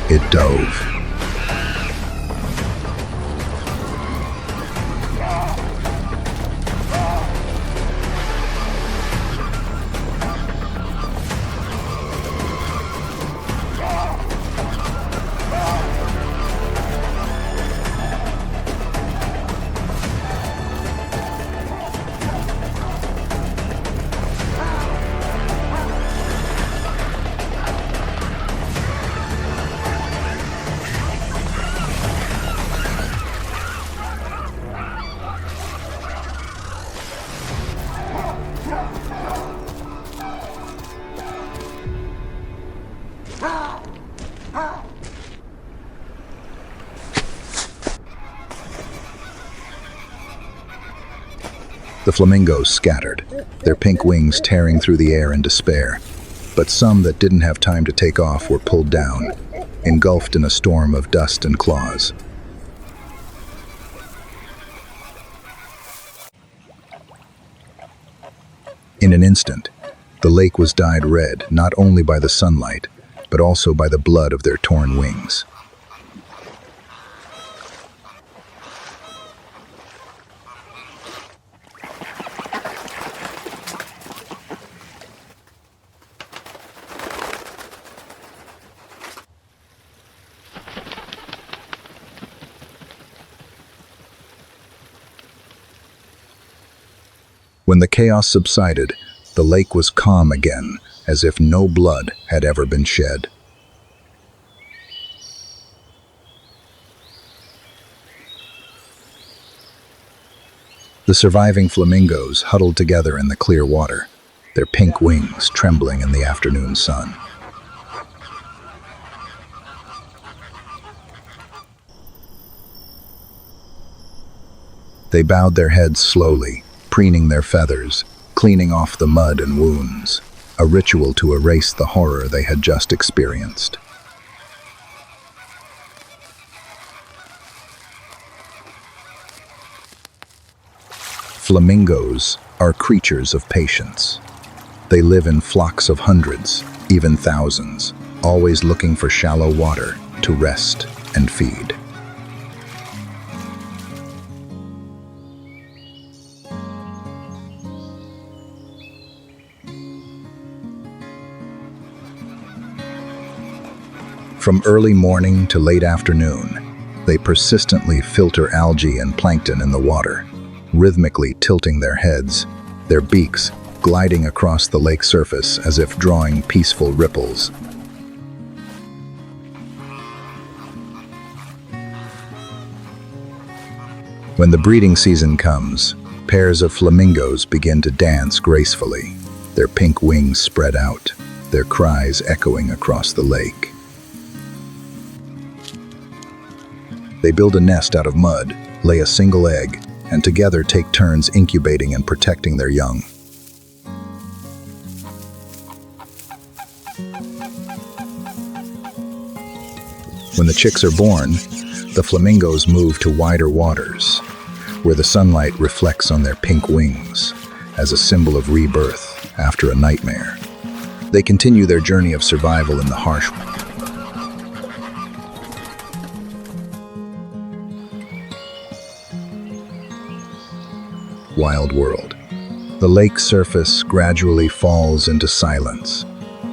it dove. The flamingos scattered, their pink wings tearing through the air in despair. But some that didn't have time to take off were pulled down, engulfed in a storm of dust and claws. In an instant, the lake was dyed red not only by the sunlight, but also by the blood of their torn wings. When the chaos subsided, the lake was calm again, as if no blood had ever been shed. The surviving flamingos huddled together in the clear water, their pink wings trembling in the afternoon sun. They bowed their heads slowly, preening their feathers, cleaning off the mud and wounds, a ritual to erase the horror they had just experienced. Flamingos are creatures of patience. They live in flocks of hundreds, even thousands, always looking for shallow water to rest and feed. From early morning to late afternoon, they persistently filter algae and plankton in the water, rhythmically tilting their heads, their beaks gliding across the lake surface as if drawing peaceful ripples. When the breeding season comes, pairs of flamingos begin to dance gracefully, their pink wings spread out, their cries echoing across the lake. They build a nest out of mud, lay a single egg, and together take turns incubating and protecting their young. When the chicks are born, the flamingos move to wider waters, where the sunlight reflects on their pink wings as a symbol of rebirth after a nightmare. They continue their journey of survival in the harsh wild world. The lake surface gradually falls into silence,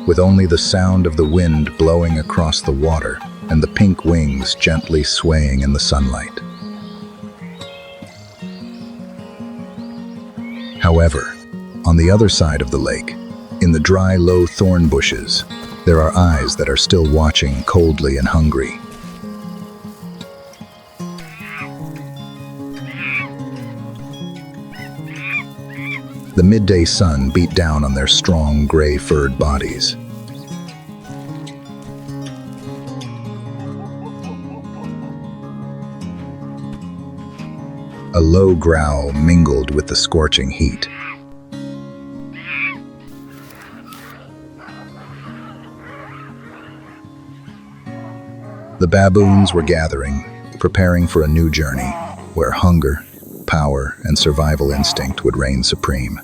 with only the sound of the wind blowing across the water and the pink wings gently swaying in the sunlight. However, on the other side of the lake, in the dry, low thorn bushes, there are eyes that are still watching coldly and hungry. The midday sun beat down on their strong, gray-furred bodies. A low growl mingled with the scorching heat. The baboons were gathering, preparing for a new journey where hunger, power, and survival instinct would reign supreme.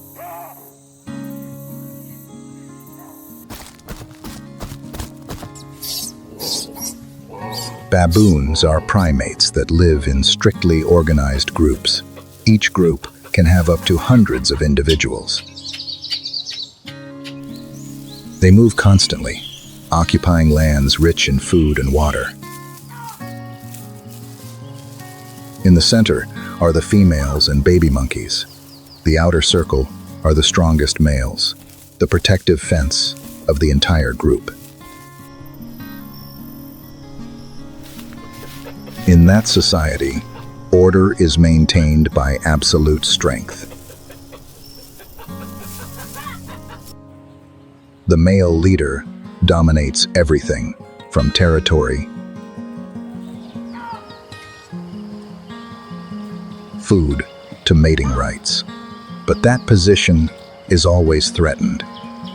Baboons are primates that live in strictly organized groups. Each group can have up to hundreds of individuals. They move constantly, occupying lands rich in food and water. In the center are the females and baby monkeys. The outer circle are the strongest males, the protective fence of the entire group. In that society, order is maintained by absolute strength. The male leader dominates everything from territory, food, to mating rights. But that position is always threatened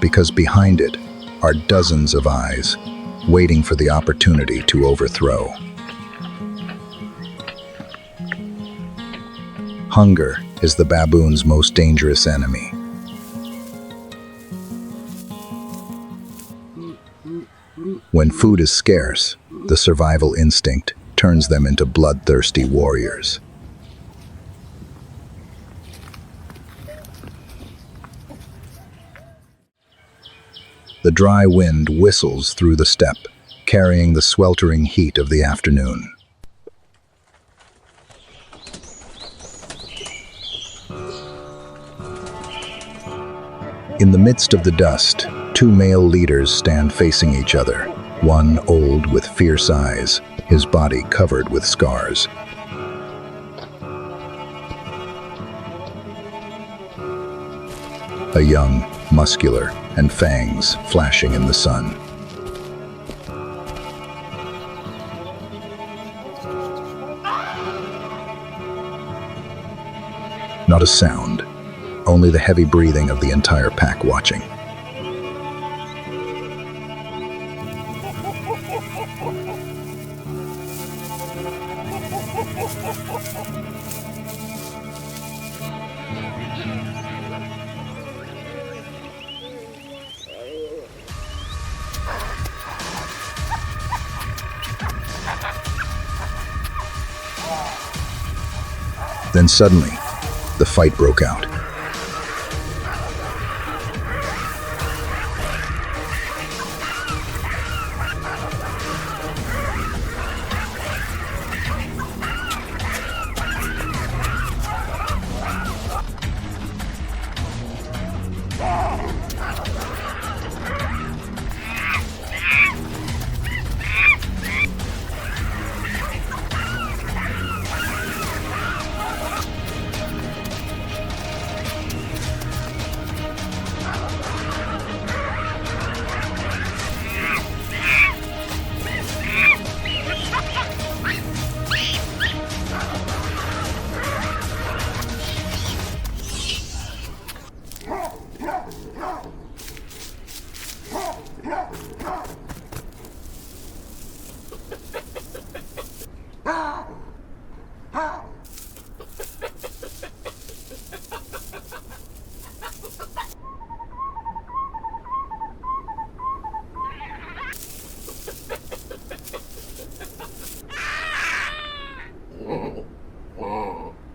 because behind it are dozens of eyes waiting for the opportunity to overthrow. Hunger is the baboon's most dangerous enemy. When food is scarce, the survival instinct turns them into bloodthirsty warriors. The dry wind whistles through the steppe, carrying the sweltering heat of the afternoon. In the midst of the dust, two male leaders stand facing each other, one old with fierce eyes, his body covered with scars. A young, muscular, and fangs flashing in the sun. Not a sound, only the heavy breathing of the entire pack watching. Then suddenly, the fight broke out.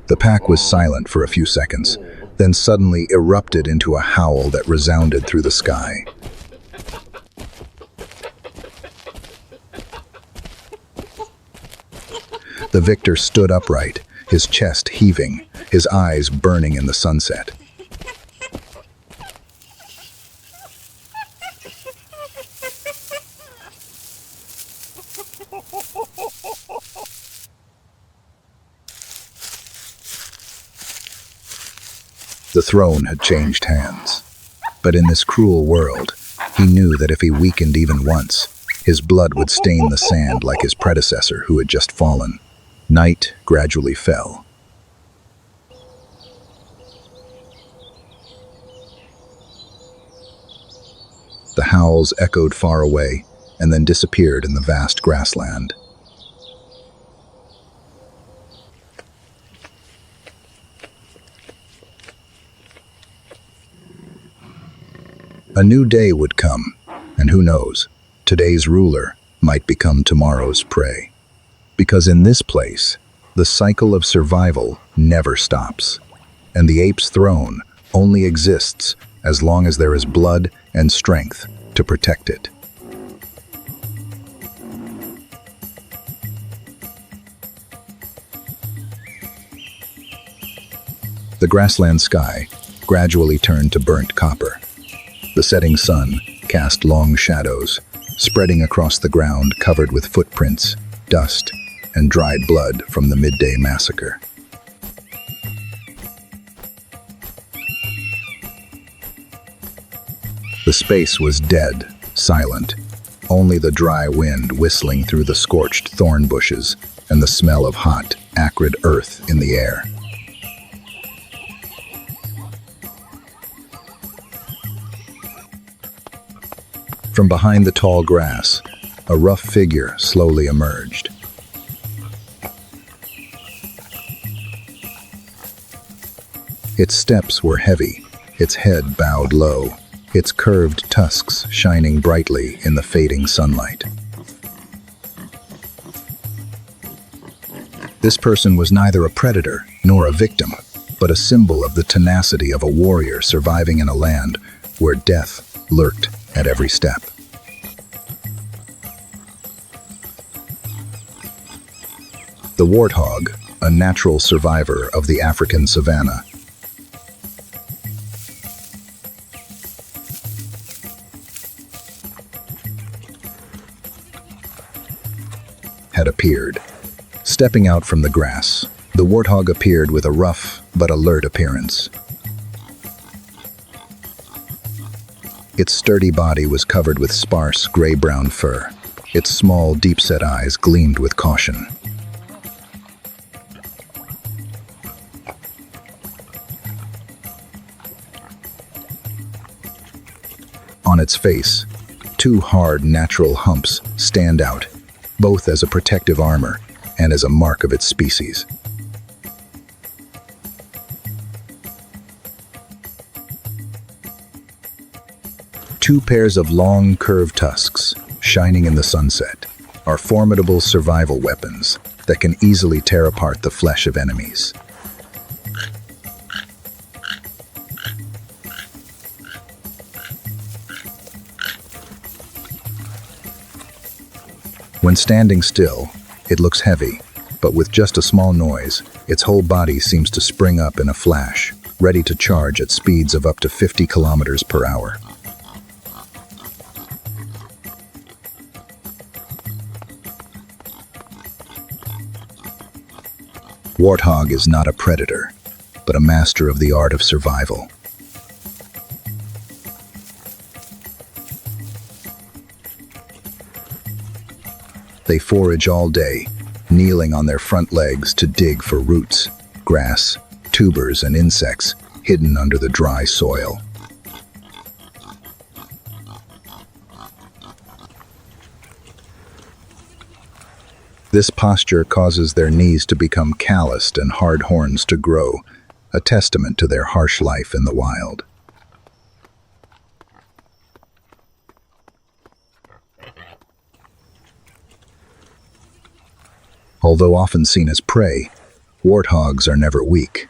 The pack was silent for a few seconds, then suddenly erupted into a howl that resounded through the sky. The victor stood upright, his chest heaving, his eyes burning in the sunset. The throne had changed hands. But in this cruel world, he knew that if he weakened even once, his blood would stain the sand like his predecessor who had just fallen. Night gradually fell. The howls echoed far away and then disappeared in the vast grassland. A new day would come, and who knows, today's ruler might become tomorrow's prey. Because in this place, the cycle of survival never stops, and the ape's throne only exists as long as there is blood and strength to protect it. The grassland sky gradually turned to burnt copper. The setting sun cast long shadows, spreading across the ground covered with footprints, dust, and dried blood from the midday massacre. The space was dead, silent, only the dry wind whistling through the scorched thorn bushes and the smell of hot, acrid earth in the air. From behind the tall grass, a rough figure slowly emerged. Its steps were heavy, its head bowed low, its curved tusks shining brightly in the fading sunlight. This person was neither a predator nor a victim, but a symbol of the tenacity of a warrior surviving in a land where death lurked at every step. The warthog, a natural survivor of the African savanna, had appeared. Stepping out from the grass, the warthog appeared with a rough but alert appearance. Its sturdy body was covered with sparse gray-brown fur. Its small, deep-set eyes gleamed with caution. On its face, two hard, natural humps stand out, both as a protective armor and as a mark of its species. Two pairs of long, curved tusks, shining in the sunset, are formidable survival weapons that can easily tear apart the flesh of enemies. When standing still, it looks heavy, but with just a small noise, its whole body seems to spring up in a flash, ready to charge at speeds of up to 50 kilometers per hour. Warthog is not a predator, but a master of the art of survival. They forage all day, kneeling on their front legs to dig for roots, grass, tubers, and insects hidden under the dry soil. This posture causes their knees to become calloused and hard horns to grow, a testament to their harsh life in the wild. Although often seen as prey, warthogs are never weak.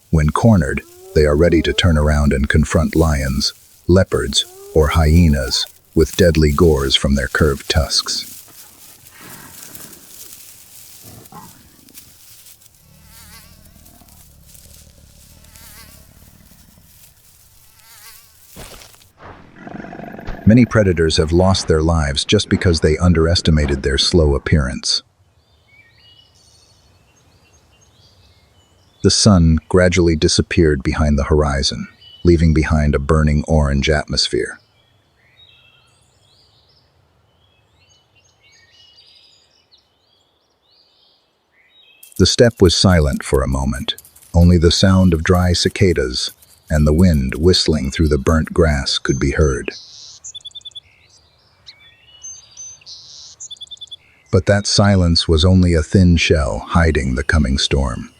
When cornered, they are ready to turn around and confront lions, leopards, or hyenas with deadly gores from their curved tusks. Many predators have lost their lives just because they underestimated their slow appearance. The sun gradually disappeared behind the horizon, leaving behind a burning orange atmosphere. The steppe was silent for a moment. Only the sound of dry cicadas and the wind whistling through the burnt grass could be heard. But that silence was only a thin shell hiding the coming storm.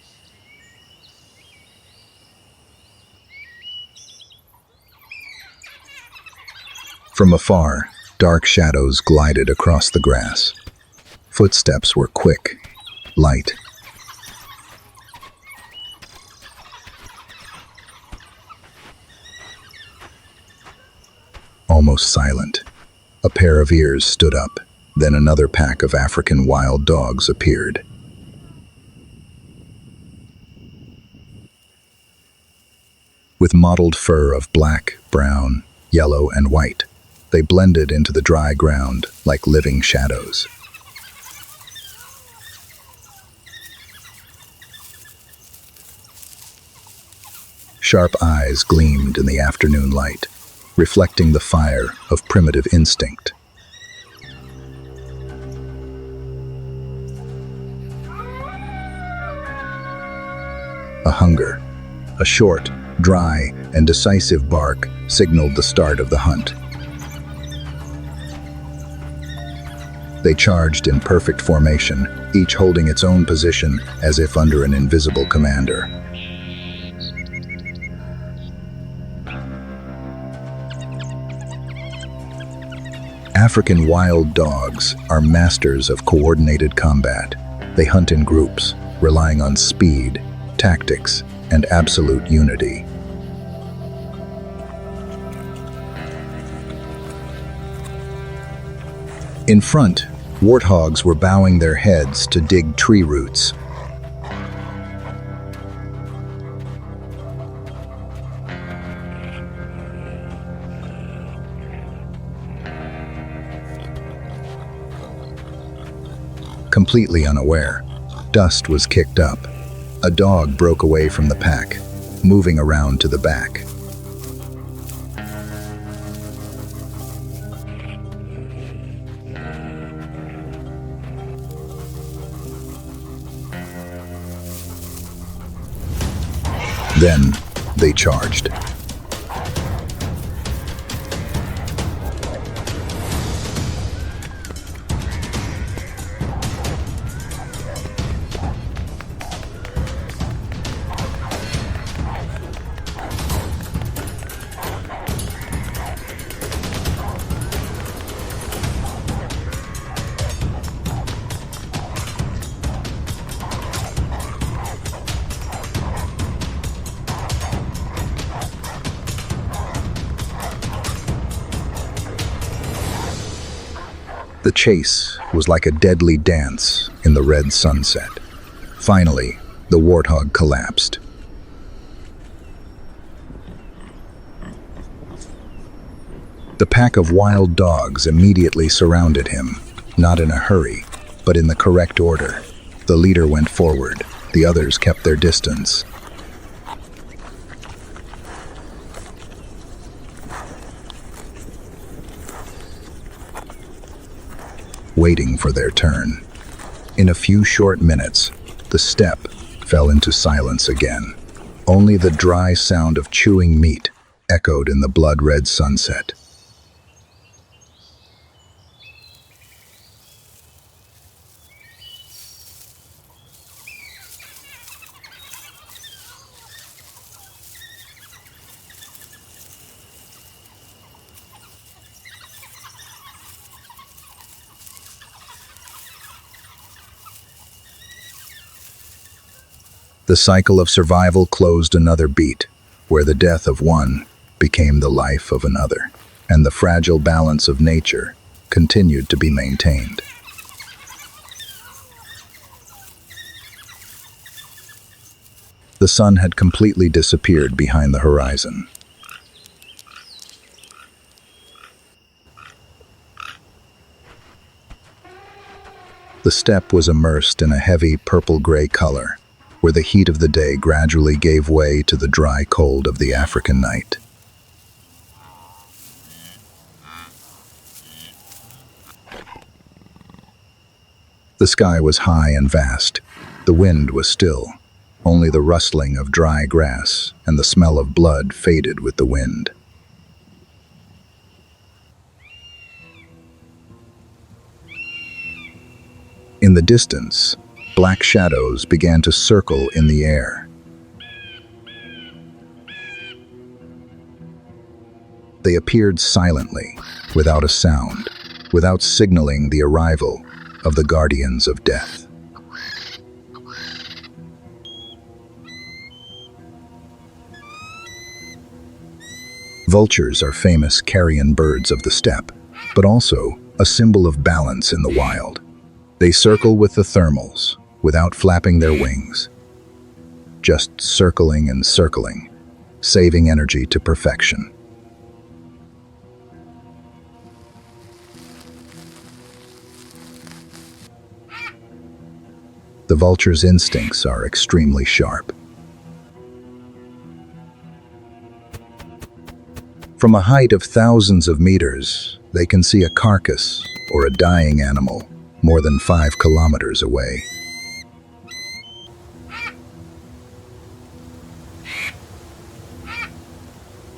From afar, dark shadows glided across the grass. Footsteps were quick, light. Almost silent. A pair of ears stood up. Then another pack of African wild dogs appeared. With mottled fur of black, brown, yellow, and white, they blended into the dry ground like living shadows. Sharp eyes gleamed in the afternoon light, reflecting the fire of primitive instinct. A hunger, a short, dry, and decisive bark signaled the start of the hunt. They charged in perfect formation, each holding its own position as if under an invisible commander. African wild dogs are masters of coordinated combat. They hunt in groups, relying on speed, tactics, and absolute unity. In front, warthogs were bowing their heads to dig tree roots. Completely unaware, dust was kicked up. A dog broke away from the pack, moving around to the back. Then they charged. The chase was like a deadly dance in the red sunset. Finally, the warthog collapsed. The pack of wild dogs immediately surrounded him, not in a hurry, but in the correct order. The leader went forward, the others kept their distance. Waiting for their turn. In a few short minutes, the steppe fell into silence again. Only the dry sound of chewing meat echoed in the blood-red sunset. The cycle of survival closed another beat, where the death of one became the life of another, and the fragile balance of nature continued to be maintained. The sun had completely disappeared behind the horizon. The steppe was immersed in a heavy purple-gray color, where the heat of the day gradually gave way to the dry cold of the African night. The sky was high and vast. The wind was still. Only the rustling of dry grass and the smell of blood faded with the wind. In the distance, black shadows began to circle in the air. They They appeared silently, without a sound, without signaling the arrival of the guardians of death. Vultures are famous carrion birds of the steppe, but also a symbol of balance in the wild. They circle with the thermals, without flapping their wings, just circling and circling, saving energy to perfection. The vulture's instincts are extremely sharp. From a height of thousands of meters, they can see a carcass or a dying animal more than 5 kilometers away.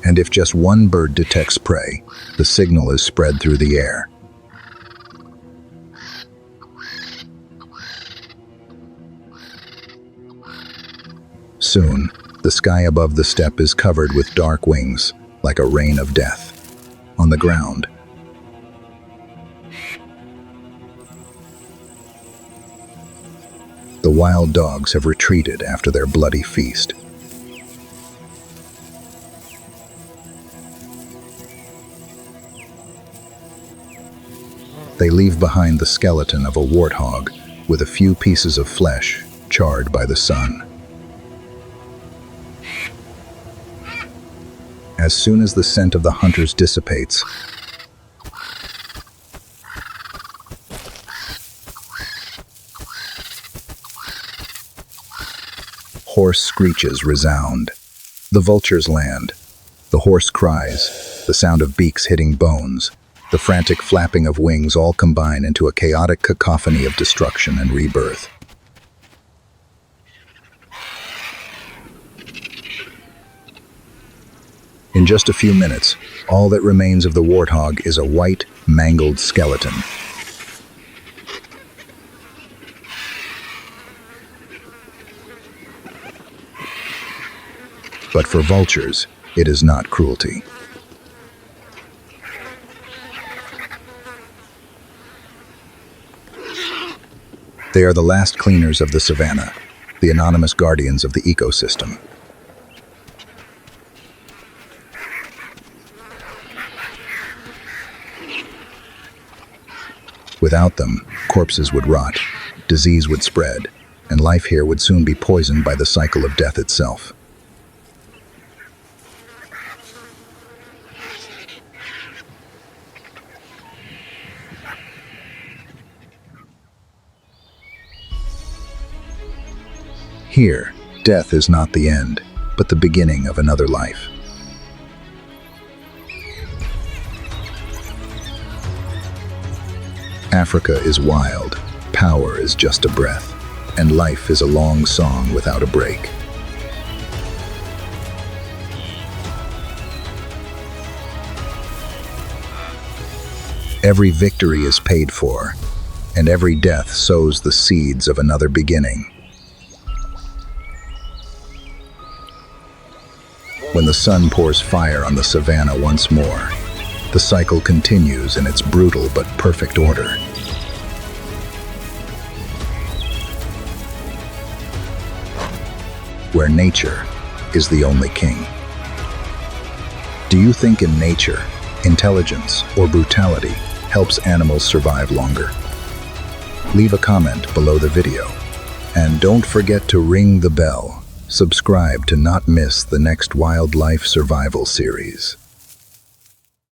And if just one bird detects prey, the signal is spread through the air. Soon, the sky above the steppe is covered with dark wings, like a rain of death. On the ground, the wild dogs have retreated after their bloody feast. They leave behind the skeleton of a warthog with a few pieces of flesh charred by the sun. As soon as the scent of the hunters dissipates, hoarse screeches resound. The vultures land. The hoarse cries, the sound of beaks hitting bones, the frantic flapping of wings all combine into a chaotic cacophony of destruction and rebirth. In just a few minutes, all that remains of the warthog is a white, mangled skeleton. But for vultures, it is not cruelty. They are the last cleaners of the savanna, the anonymous guardians of the ecosystem. Without them, corpses would rot, disease would spread, and life here would soon be poisoned by the cycle of death itself. Here, death is not the end, but the beginning of another life. Africa is wild, power is just a breath, and life is a long song without a break. Every victory is paid for, and every death sows the seeds of another beginning. When the sun pours fire on the savanna once more, the cycle continues in its brutal but perfect order. Where nature is the only king. Do you think in nature, intelligence or brutality helps animals survive longer? Leave a comment below the video, and don't forget to ring the bell. Subscribe to not miss the next wildlife survival series.